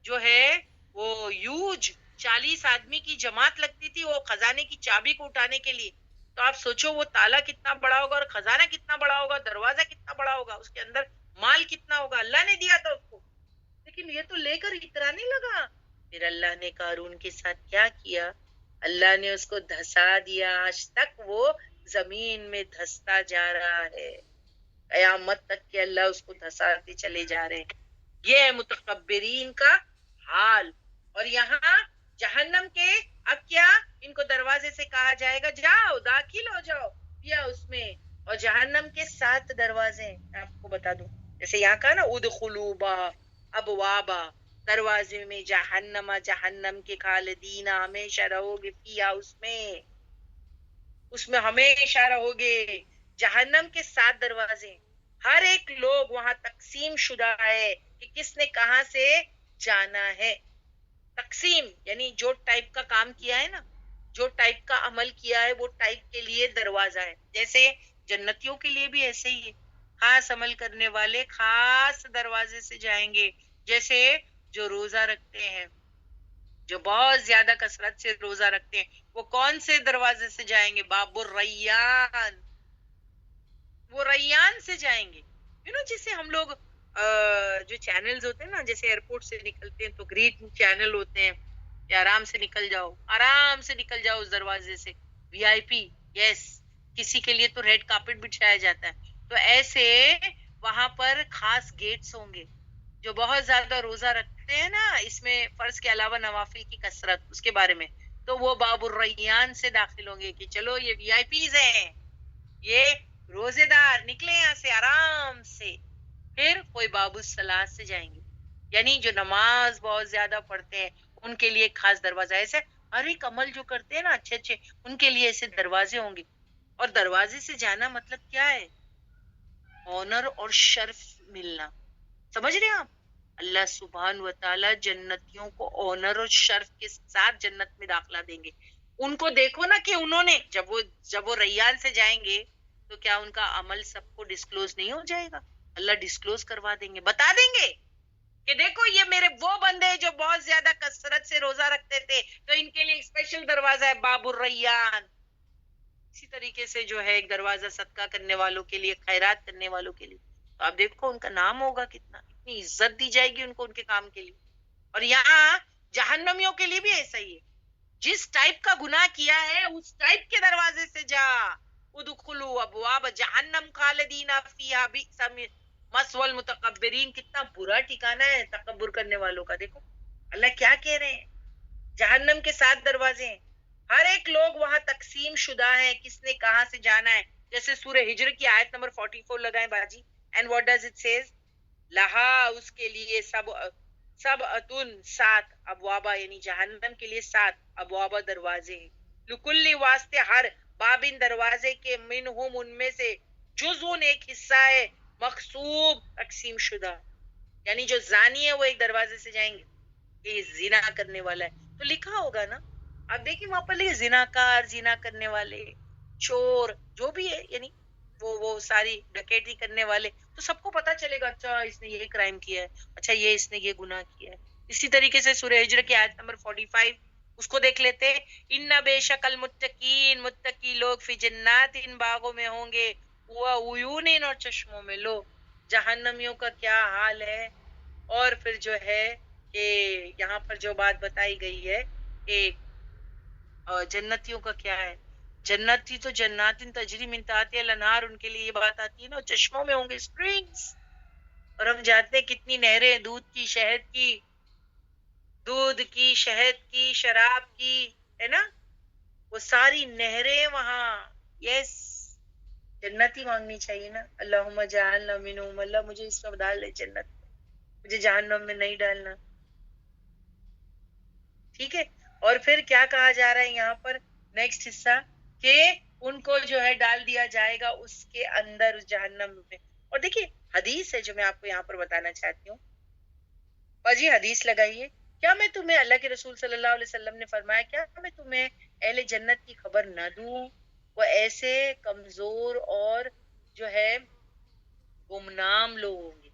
جو ہے وہ یوج 40 آدمی کی جماعت لگتی تھی وہ خزانے کی چابی کو اٹھانے کے لیے. تو آپ سوچو وہ تالا کتنا بڑا ہوگا اور خزانہ کتنا بڑا ہوگا, دروازہ کتنا بڑا ہوگا, اس کے اندر مال کتنا ہوگا, اللہ نے دیا تھا اس کو. لیکن یہ تو لے کر اترانے لگا, پھر اللہ نے قارون کے ساتھ کیا کیا؟ اللہ نے اس کو دھسا دیا، آج تک وہ زمین میں دھستا جا رہا ہے، قیامت تک کہ اللہ اس کو دھساتے چلے جا رہے ہیں۔ یہ ہے متکبرین کا حال۔ اور یہاں جہنم کے اب کیا، ان کو دروازے سے کہا جائے گا جاؤ داخل ہو جاؤ یا اس میں، اور جہنم کے 7 دروازے ہیں، میں آپ کو بتا دوں، جیسے یہاں کہا نا ادخلوا با ابوابا، دروازے میں جہنم، جہنم کے خالدین، ہمیشہ رہو گے فیہا، اس میں ہمیشہ رہو گے۔ جہنم کے 7 دروازے ہیں، ہر ایک لوگ وہاں تقسیم شدہ ہے کہ کس نے کہاں سے جانا ہے۔ تقسیم یعنی جو ٹائپ کا کام کیا ہے نا، جو ٹائپ کا عمل کیا ہے وہ ٹائپ کے لیے دروازہ ہے۔ جیسے جنتیوں کے لیے بھی ایسے ہی ہے، خاص عمل کرنے والے خاص دروازے سے جائیں گے۔ جیسے جو روزہ رکھتے ہیں، جو بہت زیادہ کثرت سے روزہ رکھتے ہیں، وہ کون سے دروازے سے جائیں گے؟ باب الریان، وہ ریان سے جائیں گے۔ جیسے ہم لوگ جو چینلز ہوتے ہیں نا، جیسے ایئرپورٹ سے نکلتے ہیں تو گرین چینل ہوتے ہیں کہ آرام سے نکل جاؤ، آرام سے نکل جاؤ اس دروازے سے، وی آئی پی، یس، کسی کے لیے تو ریڈ کارپٹ بچھایا جاتا ہے۔ تو ایسے وہاں پر خاص گیٹس ہوں گے۔ جو بہت زیادہ روزہ رکھتے ہیں نا، اس میں فرض کے علاوہ نوافل کی کثرت، اس کے بارے میں، تو وہ باب الریان سے داخل ہوں گے کہ چلو یہ وی آئی پیز ہیں، یہ روزے دار، نکلے یہاں سے آرام سے۔ پھر کوئی باب الصلاۃ سے جائیں گے، یعنی جو نماز بہت زیادہ پڑھتے ہیں ان کے لیے ایک خاص دروازہ ہے۔ ایسے ہر ایک عمل جو کرتے ہیں نا اچھے اچھے، ان کے لیے ایسے دروازے ہوں گے۔ اور دروازے سے جانا مطلب کیا ہے؟ آنر اور شرف ملنا، سمجھ رہے ہیں آپ؟ اللہ سبحان و تعالی جنتیوں کو آنر اور شرف کے ساتھ جنت میں داخلہ دیں گے۔ ان کو دیکھو نا کہ انہوں نے جب وہ ریان سے جائیں گے تو کیا ان کا عمل سب کو ڈسکلوز نہیں ہو جائے گا؟ اللہ ڈسکلوز کروا دیں گے، بتا دیں گے کہ دیکھو یہ میرے وہ بندے جو بہت زیادہ کثرت سے روزہ رکھتے تھے، تو ان کے لیے ایک اسپیشل دروازہ ہے باب الریان۔ اسی طریقے سے جو ہے ایک دروازہ صدقہ کرنے والوں کے لیے، خیرات کرنے والوں کے لیے، تو آپ دیکھو ان کا نام ہوگا کتنا، اتنی عزت دی جائے گی ان کو ان کے کام کے لیے۔ اور یہاں جہنمیوں کے لیے بھی ایسا ہی ہے، جس ٹائپ کا گناہ کیا ہے اس ٹائپ کے دروازے سے جا، ادخلوا ابواب جہنم خالدین فیہا بئس مثوی المتکبرین۔ کتنا برا ٹھکانہ ہے تکبر کرنے والوں کا۔ دیکھو اللہ کیا کہہ رہے ہیں، جہنم کے 7 دروازے ہیں، ہر ایک لوگ وہاں تقسیم شدہ ہیں، کس نے کہاں سے جانا ہے۔ جیسے سورہ ہجر کی آیت نمبر 44 لگائیں باجی، and what does it says, لہا، اس کے لیے سب اتن 7 ابوابا، یعنی جہنم کے لیے 7 ابوابا دروازے ہیں، لکل واسطے ہر بابن دروازے کے، منہم ان میں سے، جزون ایک حصہ ہے، مقصوب تقسیم شدہ، یعنی جو زانی ہے وہ ایک دروازے سے جائیں گے کہ یہ زنا کرنے والا ہے، تو لکھا ہوگا نا، آپ دیکھیں وہاں پر لکھے زناکار، زنا کرنے والے، چور، جو بھی ہے، یعنی وہ ساری ڈکیتی کرنے والے، تو سب کو پتا چلے گا اچھا اس نے یہ کرائم کیا ہے، اچھا یہ اس نے یہ گناہ کیا ہے۔ اسی طریقے سے سورہ ہجر کی آیت نمبر 45 اس کو دیکھ لیتے ہیں، ان بے شک المتقین، متقی لوگ، فی جنات، ان باغوں میں ہوں گے، وعیون، اور چشموں میں۔ لو جہنمیوں کا کیا حال ہے۔ اور پھر جو ہے کہ یہاں پر جو بات بتائی گئی ہے کہ جنتیوں کا کیا ہے، جنتی تو جنات تجری من تحتها الانہار، ان کے لیے یہ بات آتی ہے نا، چشموں میں ہوں گے اسپرنگز، اور ہم جانتے ہیں کتنی نہریں، دودھ کی، شہد کی، شراب کی، ہے نا، وہ ساری نہریں وہاں، یس، جنت ہی مانگنی چاہیے نا، اللہم جعلنا منہم، اللہ مجھے اس میں ڈال دے جنت میں، مجھے جہنم میں نہیں ڈالنا، ٹھیک ہے۔ اور پھر کیا کہا جا رہا ہے یہاں پر نیکسٹ حصہ، کہ ان کو جو ہے ڈال دیا جائے گا اس کے اندر، اس جہنم میں۔ اور دیکھیے حدیث ہے جو میں آپ کو یہاں پر بتانا چاہتی ہوں، اور جی حدیث لگائیے، کیا میں تمہیں، اللہ کے رسول صلی اللہ علیہ وسلم نے فرمایا، کیا میں تمہیں اہل جنت کی خبر نہ دوں؟ وہ ایسے کمزور اور جو ہے گمنام لوگ ہوں گے،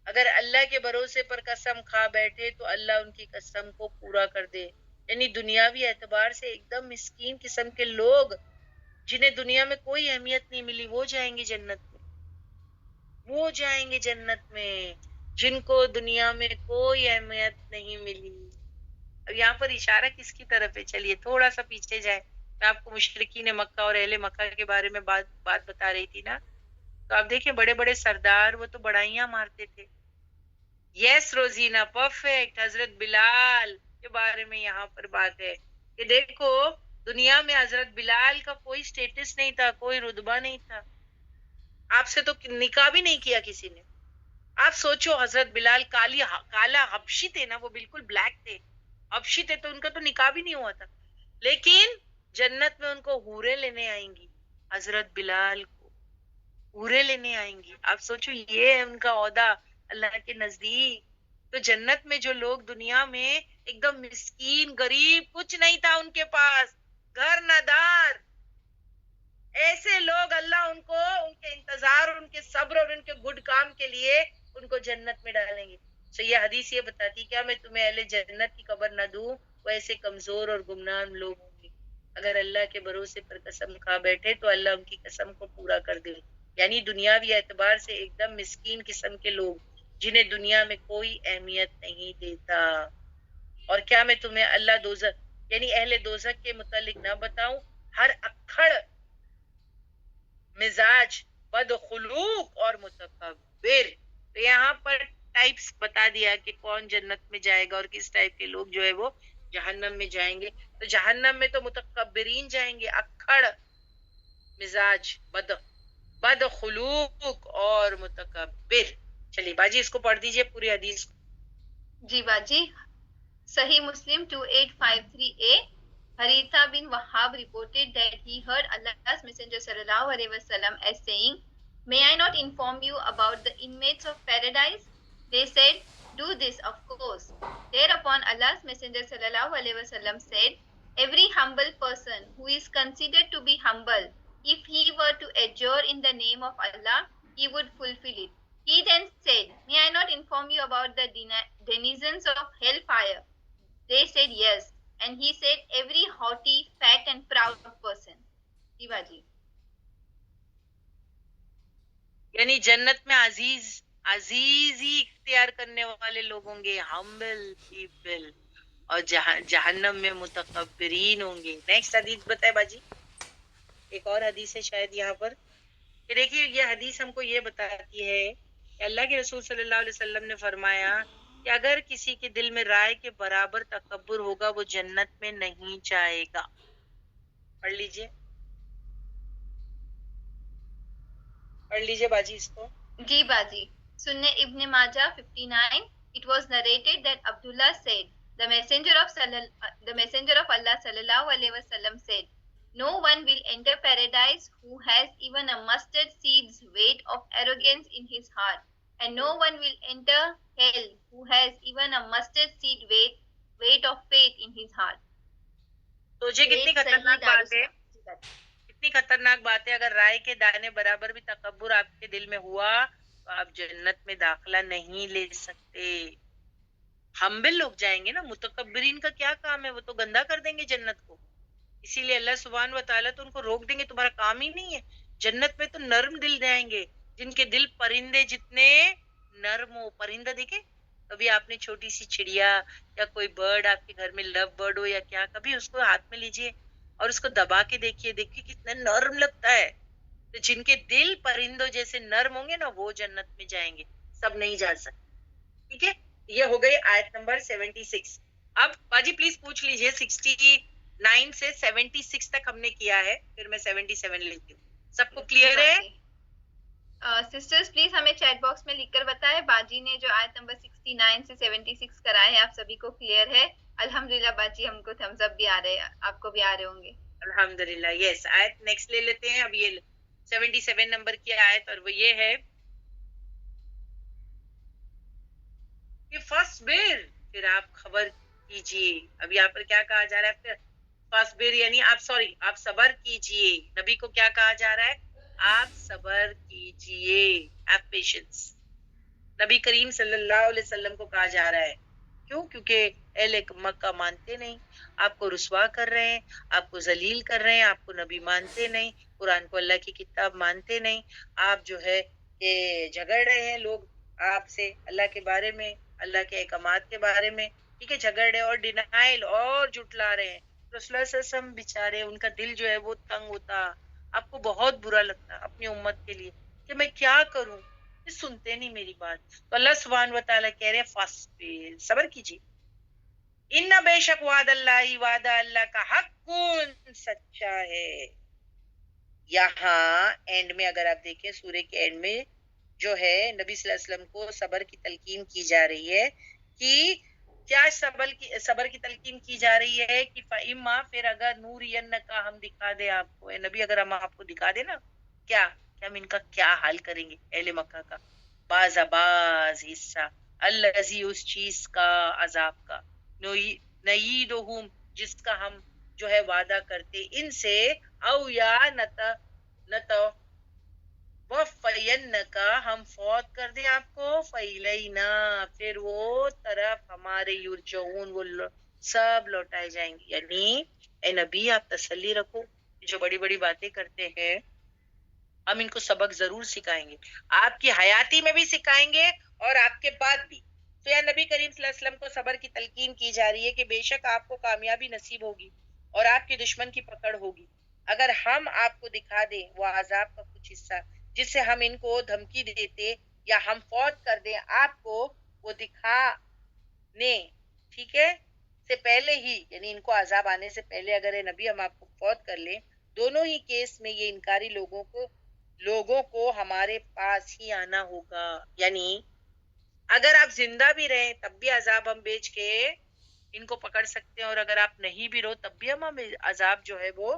اگر اللہ کے بھروسے پر قسم کھا بیٹھے تو اللہ ان کی قسم کو پورا کر دے، یعنی دنیاوی اعتبار سے ایک دم مسکین قسم کے لوگ، جنہیں دنیا میں کوئی اہمیت نہیں ملی، وہ جائیں گے جنت میں، وہ جائیں گے جنت میں، جن کو دنیا میں کوئی اہمیت نہیں ملی، اب یہاں پر اشارہ کس کی طرف ہے؟ چلیے تھوڑا سا پیچھے جائے. میں آپ کو مشرکین مکہ اور اہل مکہ کے بارے میں بات بتا رہی تھی نا. تو آپ دیکھیں بڑے بڑے سردار وہ تو بڑائیاں مارتے تھے. یس روزینا پرفیکٹ. حضرت بلال کے بارے میں یہاں پر بات ہے کہ دیکھو دنیا میں حضرت بلال کا کوئی سٹیٹس نہیں تھا, کوئی رتبہ نہیں تھا. آپ سے تو نکاح بھی نہیں کیا کسی نے. آپ سوچو حضرت بلال کالا حبشی تھے نا, وہ بالکل بلیک تھے, حبشی تھے, تو ان کا تو نکاح بھی نہیں ہوا تھا. لیکن جنت میں ان کو حوریں لینے آئیں گی, حضرت بلال کو حوریں لینے آئیں گی. آپ سوچو یہ ہے ان کا عہدہ اللہ کے نزدیک. تو جنت میں جو لوگ دنیا میں ایک دم مسکین غریب, کچھ نہیں تھا ان کے پاس, گھر نہ دار, ایسے لوگ اللہ ان کو ان کے انتظار, ان کے صبر اور ان کے گڈ کام کے لیے ان کو جنت میں ڈالیں گے. تو یہ حدیث یہ بتاتی کیا میں تمہیں اہل جنت کی خبر نہ دوں؟ وہ ایسے کمزور اور گمنام لوگ ہوں گے, اگر اللہ کے بھروسے پر قسم کھا بیٹھے تو اللہ ان کی قسم کو پورا کر دے. یعنی دنیاوی اعتبار سے ایک دم مسکین قسم کے لوگ جنہیں دنیا میں کوئی اہمیت نہیں دیتا. اور کیا میں تمہیں اللہ دوزخ یعنی اہل دوزخ کے متعلق نہ بتاؤں؟ ہر اکھڑ مزاج, بدخلوق اور متکبر. تو یہاں پر ٹائپس بتا دیا کہ کون جنت میں جائے گا اور کس ٹائپ کے لوگ جو ہے وہ جہنم میں جائیں گے. تو جہنم میں تو متکبرین جائیں گے, اکھڑ مزاج, بدخلوق اور متکبر. چلیے باجی اس کو پڑھ دیجئے پوری حدیث کو. جی باجی. صحیح مسلم 2853a. Haritha bin Wahab reported that he heard Allah's Messenger sallallahu alaihi wasallam as saying, "May I not inform you about the inmates of paradise?" They said, "Do this, of course." Thereupon Allah's Messenger sallallahu alaihi wasallam said, "Every humble person who is considered to be humble, if he were to adjure in the name of Allah, he would fulfill it." He then said, "May I not inform you about the denizens of hellfire?" They said, "Yes." And he said, "Every haughty, fat and proud person." جی باجی. یعنی جنت میں عزیزی اختیار کرنے والے لوگ ہوں گے, ہمبل پیپل, اور جہنم میں متکبرین ہوں گے. نیکسٹ حدیث بتائے باجی. ایک اور حدیث ہے شاید یہاں پر کہ دیکھیے یہ حدیث ہم کو یہ بتاتی ہے کہ اللہ کے رسول صلی اللہ علیہ وسلم نے فرمایا کہ اگر کسی کے دل میں رائے کے برابر تکبر ہوگا وہ جنت میں نہیں جائے گا. پڑھ لیجئے باجی اس کو. جی باجی. Sunnah Ibn Majah 59. It was narrated that Abdullah said, the messenger of Allah sallallahu alaihi wasallam said, "No one will enter paradise who has even a mustard seed's weight of arrogance in his heart, and no one will enter hell who has even a mustard seed weight of faith in his heart." تو یہ کتنی خطرناک بات ہے, کتنی خطرناک بات ہے. اگر رائے کے دانے برابر بھی تکبر آپ کے دل میں ہوا تو آپ جنت میں داخلہ نہیں لے سکتے. ہمبل لوگ جائیں گے نا, متکبرین کا کیا کام ہے, وہ تو گندا کر دیں گے جنت کو. اسی لیے اللہ سبحانہ و تعالیٰ تو ان کو روک دیں گے, تمہارا کام ہی نہیں ہے. جنت میں تو نرم دل جائیں گے جن کے دل پرندے جتنے نرم ہو. پرندہ دیکھے کبھی آپ نے چھوٹی سی چڑیا یا کوئی برڈ آپ کے گھر میں لو برڈ ہو یا کیا, کبھی اس کو ہاتھ میں لیجئے اور اس کو دبا کے دیکھیے کتنا نرم لگتا ہے. تو جن کے دل پرندوں جیسے نرم ہوں گے نا وہ جنت میں جائیں گے, سب نہیں جا سکتے. ٹھیک ہے, یہ ہو گئی آیت نمبر 76. اب باجی پلیز پوچھ لیجئے 69 سے 76 تک ہم نے کیا ہے, پھر میں 77 لیتی ہوں. سب کو کلیئر ہے؟ سسٹرز پلیز ہمیں چیٹ باکس میں لکھ کر بتائیں باجی نے جو آیت نمبر 69 سے 76 کرائے ہیں آپ سبھی کو کلیئر ہے؟ الحمدللہ باجی ہم کو تھمز اپ بھی آ رہے ہیں, آپ کو بھی آ رہے ہوں گے. الحمدللہ. یس, آیت نیکسٹ لے لیتے ہیں. اب یہ 77 نمبر کی آیت, اور وہ یہ ہے کہ فصبر, پھر آپ خبر کیجئے. اب یہاں پر کیا کہا جا رہا ہے؟ فصبر یعنی آپ صبر کیجئے. نبی کو کیا کہا جا رہا ہے؟ آپ صبر کیجئے, have patience. نبی کریم صلی اللہ علیہ وسلم کو کہا جا رہا ہے. کیوں؟ کیونکہ اہل مکہ مانتے نہیں, آپ کو رسوا کر رہے ہیں, آپ کو ذلیل کر رہے ہیں, آپ کو نبی مانتے نہیں, قرآن کو اللہ کی کتاب مانتے نہیں. آپ جو ہے کہ جھگڑ رہے ہیں لوگ آپ سے اللہ کے بارے میں, اللہ کے احکامات کے بارے میں. ٹھیک ہے, جھگڑے اور ڈینائل اور جھٹلا رہے ہیں. رسول اللہ صلی اللہ علیہ وسلم بیچارے, ان کا دل جو ہے وہ تنگ ہوتا, آپ کو بہت برا لگتا اپنی امت کے لیے کہ میں کیا کروں, یہ سنتے نہیں میری بات. تو اللہ سبحانہ و تعالیٰ کہہ رہے ہیں فاصبر, صبر کیجیے. ان بے شک وعد اللہ, وعدہ اللہ کا حق سچا ہے. یہاں اینڈ میں اگر آپ دیکھیں سورہ کے اینڈ میں جو ہے نبی صلی اللہ علیہ وسلم کو صبر کی تلقین کی جا رہی ہے کہ کیا صبر کی تلقین کی جا رہی ہے کہ فَإِمَّا, پھر اگر نُورِيَنَّكَ, ہم دکھا دیں آپ کو, اے نبی اگر ہم آپ کو دکھا دیں نا کیا کہ ہم ان کا کیا حال کریں گے اہل مکہ کا, باز حصہ, الذی, اس چیز کا, عذاب کا, نعیدہم, جس کا ہم جو ہے وعدہ کرتے ان سے, او یا نتو وَفَيَنَّكَ, ہم فوت کر دیں آپ کو, فَإِلَيْنَا, پھر وہ طرف ہمارے, یرجعون, وہ سب لوٹائے جائیں گے. یعنی اے نبی آپ تسلی رکھو, جو بڑی بڑی باتیں کرتے ہیں ہم ان کو سبق ضرور سکھائیں گے, آپ کی حیاتی میں بھی سکھائیں گے اور آپ کے بعد بھی. تو یا نبی کریم صلی اللہ علیہ وسلم کو صبر کی تلقین کی جا رہی ہے کہ بے شک آپ کو کامیابی نصیب ہوگی اور آپ کے دشمن کی پکڑ ہوگی اگر ہم آپ کو دکھا دیں وہ عذاب کا کچھ حصہ جس سے ہم ان کو دھمکی دیتے یا ہم فوت کر دیں آپ کو وہ دکھانے, ٹھیک ہے, سے پہلے ہی, یعنی ان کو عذاب آنے سے پہلے اگر اے نبی ہم آپ کو فوت کر لیں, دونوں ہی کیس میں یہ انکاری لوگوں کو ہمارے پاس ہی آنا ہوگا. یعنی اگر آپ زندہ بھی رہیں تب بھی عذاب ہم بیچ کے ان کو پکڑ سکتے ہیں, اور اگر آپ نہیں بھی رہو تب بھی ہم عذاب جو ہے وہ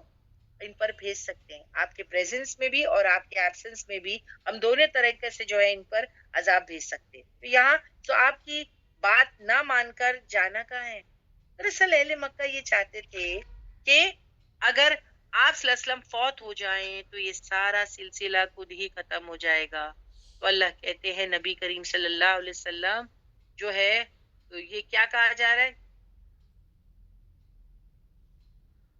ان پر بھیج سکتے ہیں. آپ کے پریزنس میں بھی اور آپ کے ایبسنس میں بھی ہم دونوں طریقے سے جو ہے ان پر عذاب بھیج سکتے ہیں. تو یہاں تو آپ کی بات نہ مان کر جانا کہاں ہے. دراصل اہل مکہ یہ چاہتے تھے کہ اگر آپ صلی اللہ علیہ وسلم فوت ہو جائیں تو یہ سارا سلسلہ خود ہی ختم ہو جائے گا. تو اللہ کہتے ہیں نبی کریم صلی اللہ علیہ وسلم جو ہے, تو یہ کیا کہا جا رہا ہے,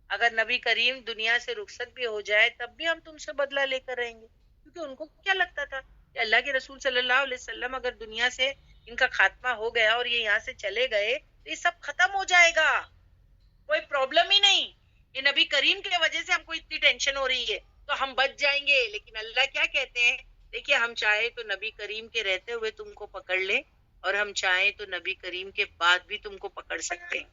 اگر نبی کریم دنیا سے رخصت بھی ہو جائے تب بھی ہم تم سے بدلہ لے کر رہیں گے. کیونکہ ان کو کیا لگتا تھا کہ اللہ کے رسول صلی اللہ علیہ وسلم اگر دنیا سے ان کا خاتمہ ہو گیا اور یہ یہاں سے چلے گئے تو یہ سب ختم ہو جائے گا, کوئی پرابلم ہی نہیں. یہ نبی کریم کی وجہ سے ہم کو اتنی ٹینشن ہو رہی ہے تو ہم بچ جائیں گے. لیکن اللہ کیا کہتے ہیں, دیکھیے ہم چاہے تو نبی کریم کے رہتے ہوئے تم کو پکڑ لیں اور ہم چاہیں تو نبی کریم کے بعد بھی تم کو پکڑ سکتے ہیں.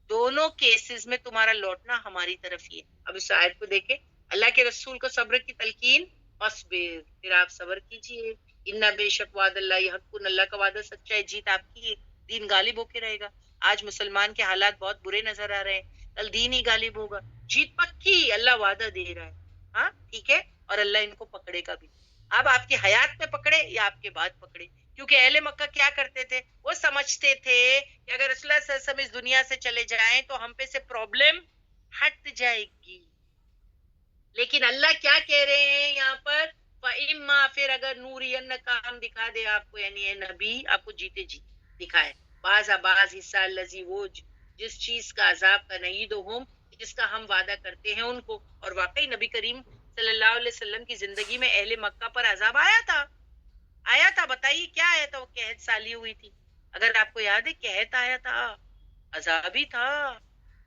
دونوں کیسز میں تمہارا لوٹنا ہماری طرف ہی ہے. اب اس آیت کو دیکھیں, اللہ کے رسول کو صبر کی تلقین, فاصبر, پھر آپ صبر کیجئے. ان بے شک وعد اللہ حق, اللہ کا وعدہ سچا ہے, جیت آپ کی ہے, دین غالب ہو کے رہے گا. آج مسلمان کے حالات بہت برے نظر آ رہے ہیں, کل دین ہی غالب ہوگا, جیت پکی, اللہ وعدہ دے رہا ہے. ہاں ٹھیک ہے, اور اللہ ان کو پکڑے گا بھی. اب آپ کی حیات میں پکڑے یا آپ کے بعد پکڑے, کیونکہ اہل مکہ کیا کرتے تھے, وہ سمجھتے تھے کہ اگر رسول اللہ صلی اللہ علیہ وسلم اس دنیا سے چلے جائیں تو ہم پہ سے پرابلم ہٹ جائے گی. لیکن اللہ کیا کہہ رہے ہیں یہاں پر, فَإِمَّا, پھر اگر نُورِيَنَّكَ, ہم دکھا دے آپ کو, یعنی اے نبی آپ کو جیتے جی دکھائے, بعض حصہ الذی, وہ جس چیز کا عذاب کا نعیدہم, جس کا ہم وعدہ کرتے ہیں ان کو. اور واقعی نبی کریم صلی اللہ علیہ وسلم کی زندگی میں اہل مکہ پر عذاب آیا تھا. بتائیے کیا آیا تھا, وہ قحط سالی ہوئی تھی, اگر آپ کو یاد ہے قحط آیا تھا, عذاب ہی تھا,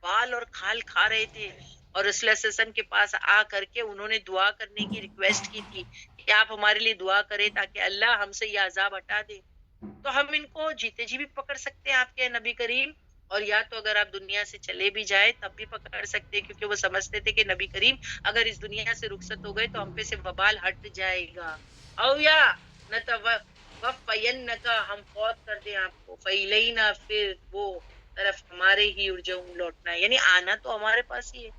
بال اور کھال کھا رہے تھے, اور رسول اللہ صلی اللہ علیہ وسلم کے پاس آ کر کے انہوں نے دعا کرنے کی ریکویسٹ کی تھی کہ آپ ہمارے لیے دعا کریں تاکہ اللہ ہم سے یہ عذاب ہٹا دے. تو ہم ان کو جیتے جی بھی پکڑ سکتے ہیں آپ کے نبی کریم, اور یا تو اگر آپ دنیا سے چلے بھی جائے تب بھی پکڑ سکتے, کیونکہ وہ سمجھتے تھے کہ نبی کریم اگر اس دنیا سے رخصت ہو گئے تو ہم پہ سے وبال ہٹ جائے گا. او یا وَفَيَنَّكَ, ہم فوت کر دیں آپ کو, فَإِلَيْنَا, پھر وہ طرف ہمارے ہی یرجعون, لوٹنا ہے. یعنی آنا تو ہمارے پاس ہی ہے,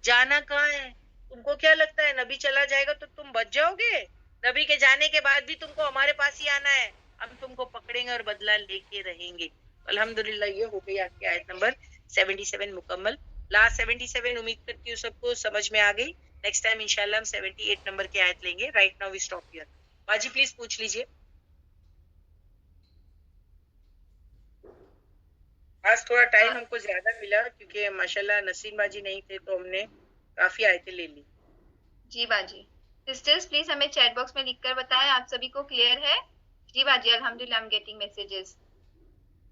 جانا کہاں ہے. تم کو کیا لگتا ہے نبی چلا جائے گا تو تم بچ جاؤ گے, نبی کے جانے کے بعد بھی تم کو ہمارے پاس ہی آنا ہے, ہم تم کو پکڑیں گے اور بدلہ لے کے رہیں گے. الحمدللہ یہ ہو گئی آپ کی آیت نمبر 77 مکمل. لاسٹ 77 امید کرتی ہوں سب کو سمجھ میں آ گئی. نیکسٹ ٹائم انشاءاللہ ہم 78 نمبر کی آیت لیں گے. Right now we stop here. باجی پلیز پوچھ لیجئے. آج تھوڑا ٹائم ہم کو زیادہ ملا کیونکہ ماشاءاللہ نسیم باجی نہیں تھے تو ہم نے کافی آیتیں لے لی. جی باجی, سسٹرز پلیز ہمیں چیٹ باکس میں لکھ کر بتائیں آپ سبھی کو کلیئر ہے. جی باجی الحمدللہ, ہم گیٹنگ میسیجز.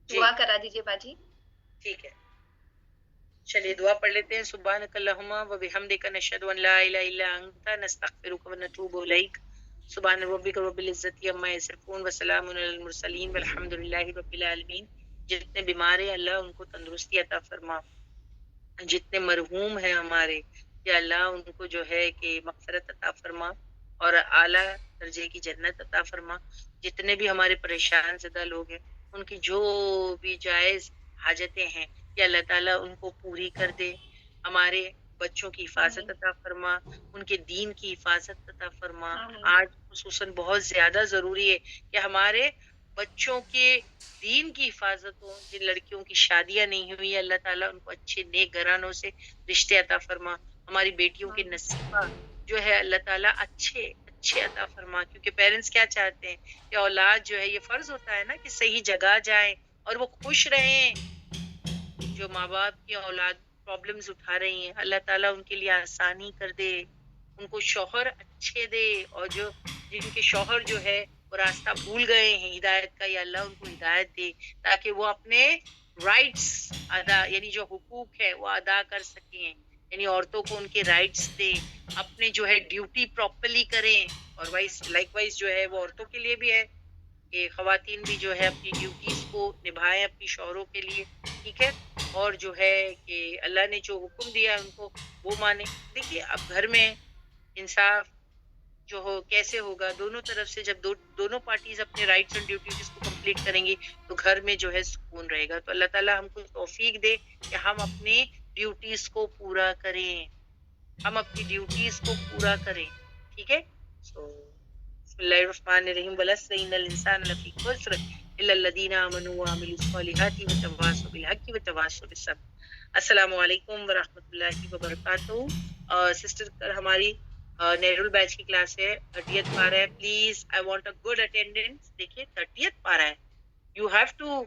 دعا کرا دیجیے باجی. ٹھیک ہے چلیے دعا پڑھ لیتے ہیں. سبحانک اللہم و بحمدک نشہد ان لا الہ الا انت نستغفرک و نتوب الیک. سبحان ربک رب العزت عما یصفون وسلام علی المرسلین والحمد للہ رب العالمین. جتنے بیمار ہیں اللہ ان کو تندرستی عطا فرما. جتنے مرحوم ہیں ہمارے یا اللہ ان کو جو ہے کہ مغفرت عطا فرما اور اعلیٰ درجے کی جنت عطا فرما. جتنے بھی ہمارے پریشان زدہ لوگ ہیں ان کی جو بھی جائز حاجتیں ہیں یا اللہ تعالیٰ ان کو پوری کر دے. ہمارے بچوں کی حفاظت عطا فرما, ان کے دین کی حفاظت عطا فرما. آج خصوصاً بہت زیادہ ضروری ہے کہ ہمارے بچوں کے دین کی حفاظت ہو. جن لڑکیوں کی شادیاں نہیں ہوئی اللہ تعالیٰ ان کو اچھے نیک گھرانوں سے رشتے عطا فرما. ہماری بیٹیوں کے نصیبہ جو ہے اللہ تعالیٰ اچھے عطا فرما. کیونکہ پیرنٹس کیا چاہتے ہیں کہ اولاد جو ہے, یہ فرض ہوتا ہے نا کہ صحیح جگہ جائیں اور وہ خوش رہیں. جو ماں باپ کی اولاد پرابلمز اٹھا رہی ہیں اللہ تعالیٰ ان کے لیے آسانی کر دے, ان کو شوہر اچھے دے. اور جو جن کے شوہر جو ہے وہ راستہ بھول گئے ہیں ہدایت کا, یا اللہ ان کو ہدایت دے تاکہ وہ اپنے رائٹس ادا یعنی جو حقوق ہے وہ ادا کر سکیں. یعنی عورتوں کو ان کے رائٹس دے, اپنے جو ہے ڈیوٹی پراپرلی کریں. اور لائک وائز جو ہے وہ عورتوں کے لیے بھی ہے کہ خواتین بھی جو ہے اپنی ڈیوٹیز کو نبھائیں اپنی شوہروں کے لیے. ٹھیک ہے, اور جو ہے کہ اللہ نے جو حکم دیا ان کو وہ مانے. دیکھیے اب گھر میں انصاف جو ہو کیسے ہوگا, دونوں طرف سے جب دونوں پارٹیز اپنے رائٹس اور ڈیوٹیز کو کمپلیٹ کریں گی تو گھر میں جو ہے سکون رہے گا. تو اللہ تعالیٰ ہم کو توفیق دے کہ ہم اپنی ڈیوٹیز کو پورا کریں, ہم اپنی ڈیوٹیز کو پورا کریں. ٹھیک ہے, سو بسم اللہ الرحمن الرحیم. والعصر ان الانسان لفی خسر الا الذین آمنوا وعملوا الصالحات وتواصوا بالحق وتواصوا بالصبر. السلام علیکم ورحمۃ اللہ وبرکاتہ. سسٹر ہماری نیرول بیچ کی کلاس ہے, 30th پارا ہے. Please I want a good attendance. دیکھیے 30th پارا ہے, یو ہیو ٹو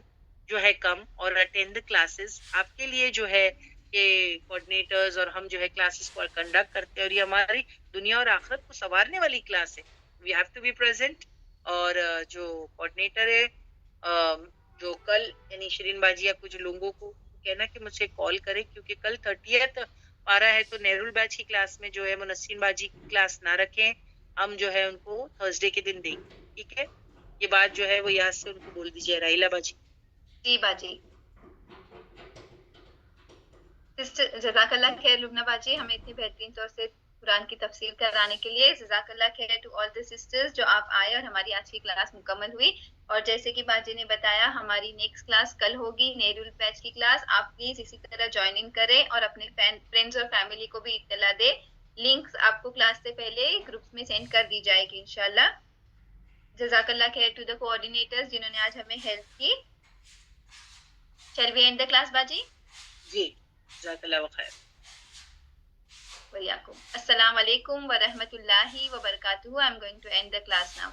جو ہے کم اور اٹینڈ دا کلاسز. آپ کے لیے جو ہے کہ کوآرڈینیٹرز اور ہم جو ہے کلاسز کو کنڈکٹ کرتے ہیں, اور یہ ہماری دنیا اور آخرت کو سنوارنے والی کلاس ہے. We have to be present. اور جو کوآرڈینیٹر ہے جو کل یعنی شرین باجی آپ کچھ لوگوں کو کہنا کہ مجھ سے کال کرے, کیونکہ کل 30th پارا ہے تو نیرول بیچ کی کلاس میں جو ہے منسین باجی کی کلاس نہ رکھیں, ہم جو ہے ان کو تھرسڈے کے دن دیں گے. ٹھیک ہے, یہ بات جو ہے وہ یاد سے ان کو بول دیجیے. راہیلہ باجی. جی باجی. سسٹر جزاک اللہ خیر لبنہ باجی, ہمیں اتنی بہترین طور سے قرآن کی تفسیر کرانے کے لیے. جزاک اللہ خیر ٹو آل دی سسٹرز جو آپ آئے اور ہماری آج کی کلاس مکمل ہوئی. اور جیسے کہ باجی نے بتایا ہماری نیکسٹ کلاس کل ہوگی نیرول بیچ کی کلاس. آپ پلیز اسی طرح جوائن ان کریں اور اپنے فرینڈز اور فیملی کو بھی اطلاع دیں. لنکس آپ کو کلاس سے پہلے گروپس میں سینڈ کر دی جائے گی انشاءاللہ. جزاک اللہ خیر ٹو دا کوآرڈینیٹرز جنہوں نے آج ہمیں ہیلپ کی. Shall we and the class باجی؟ جی جزاک اللہ خیر. وعلیکم السلام علیکم ورحمۃ اللہ وبرکاتہ. I am going to and the class now.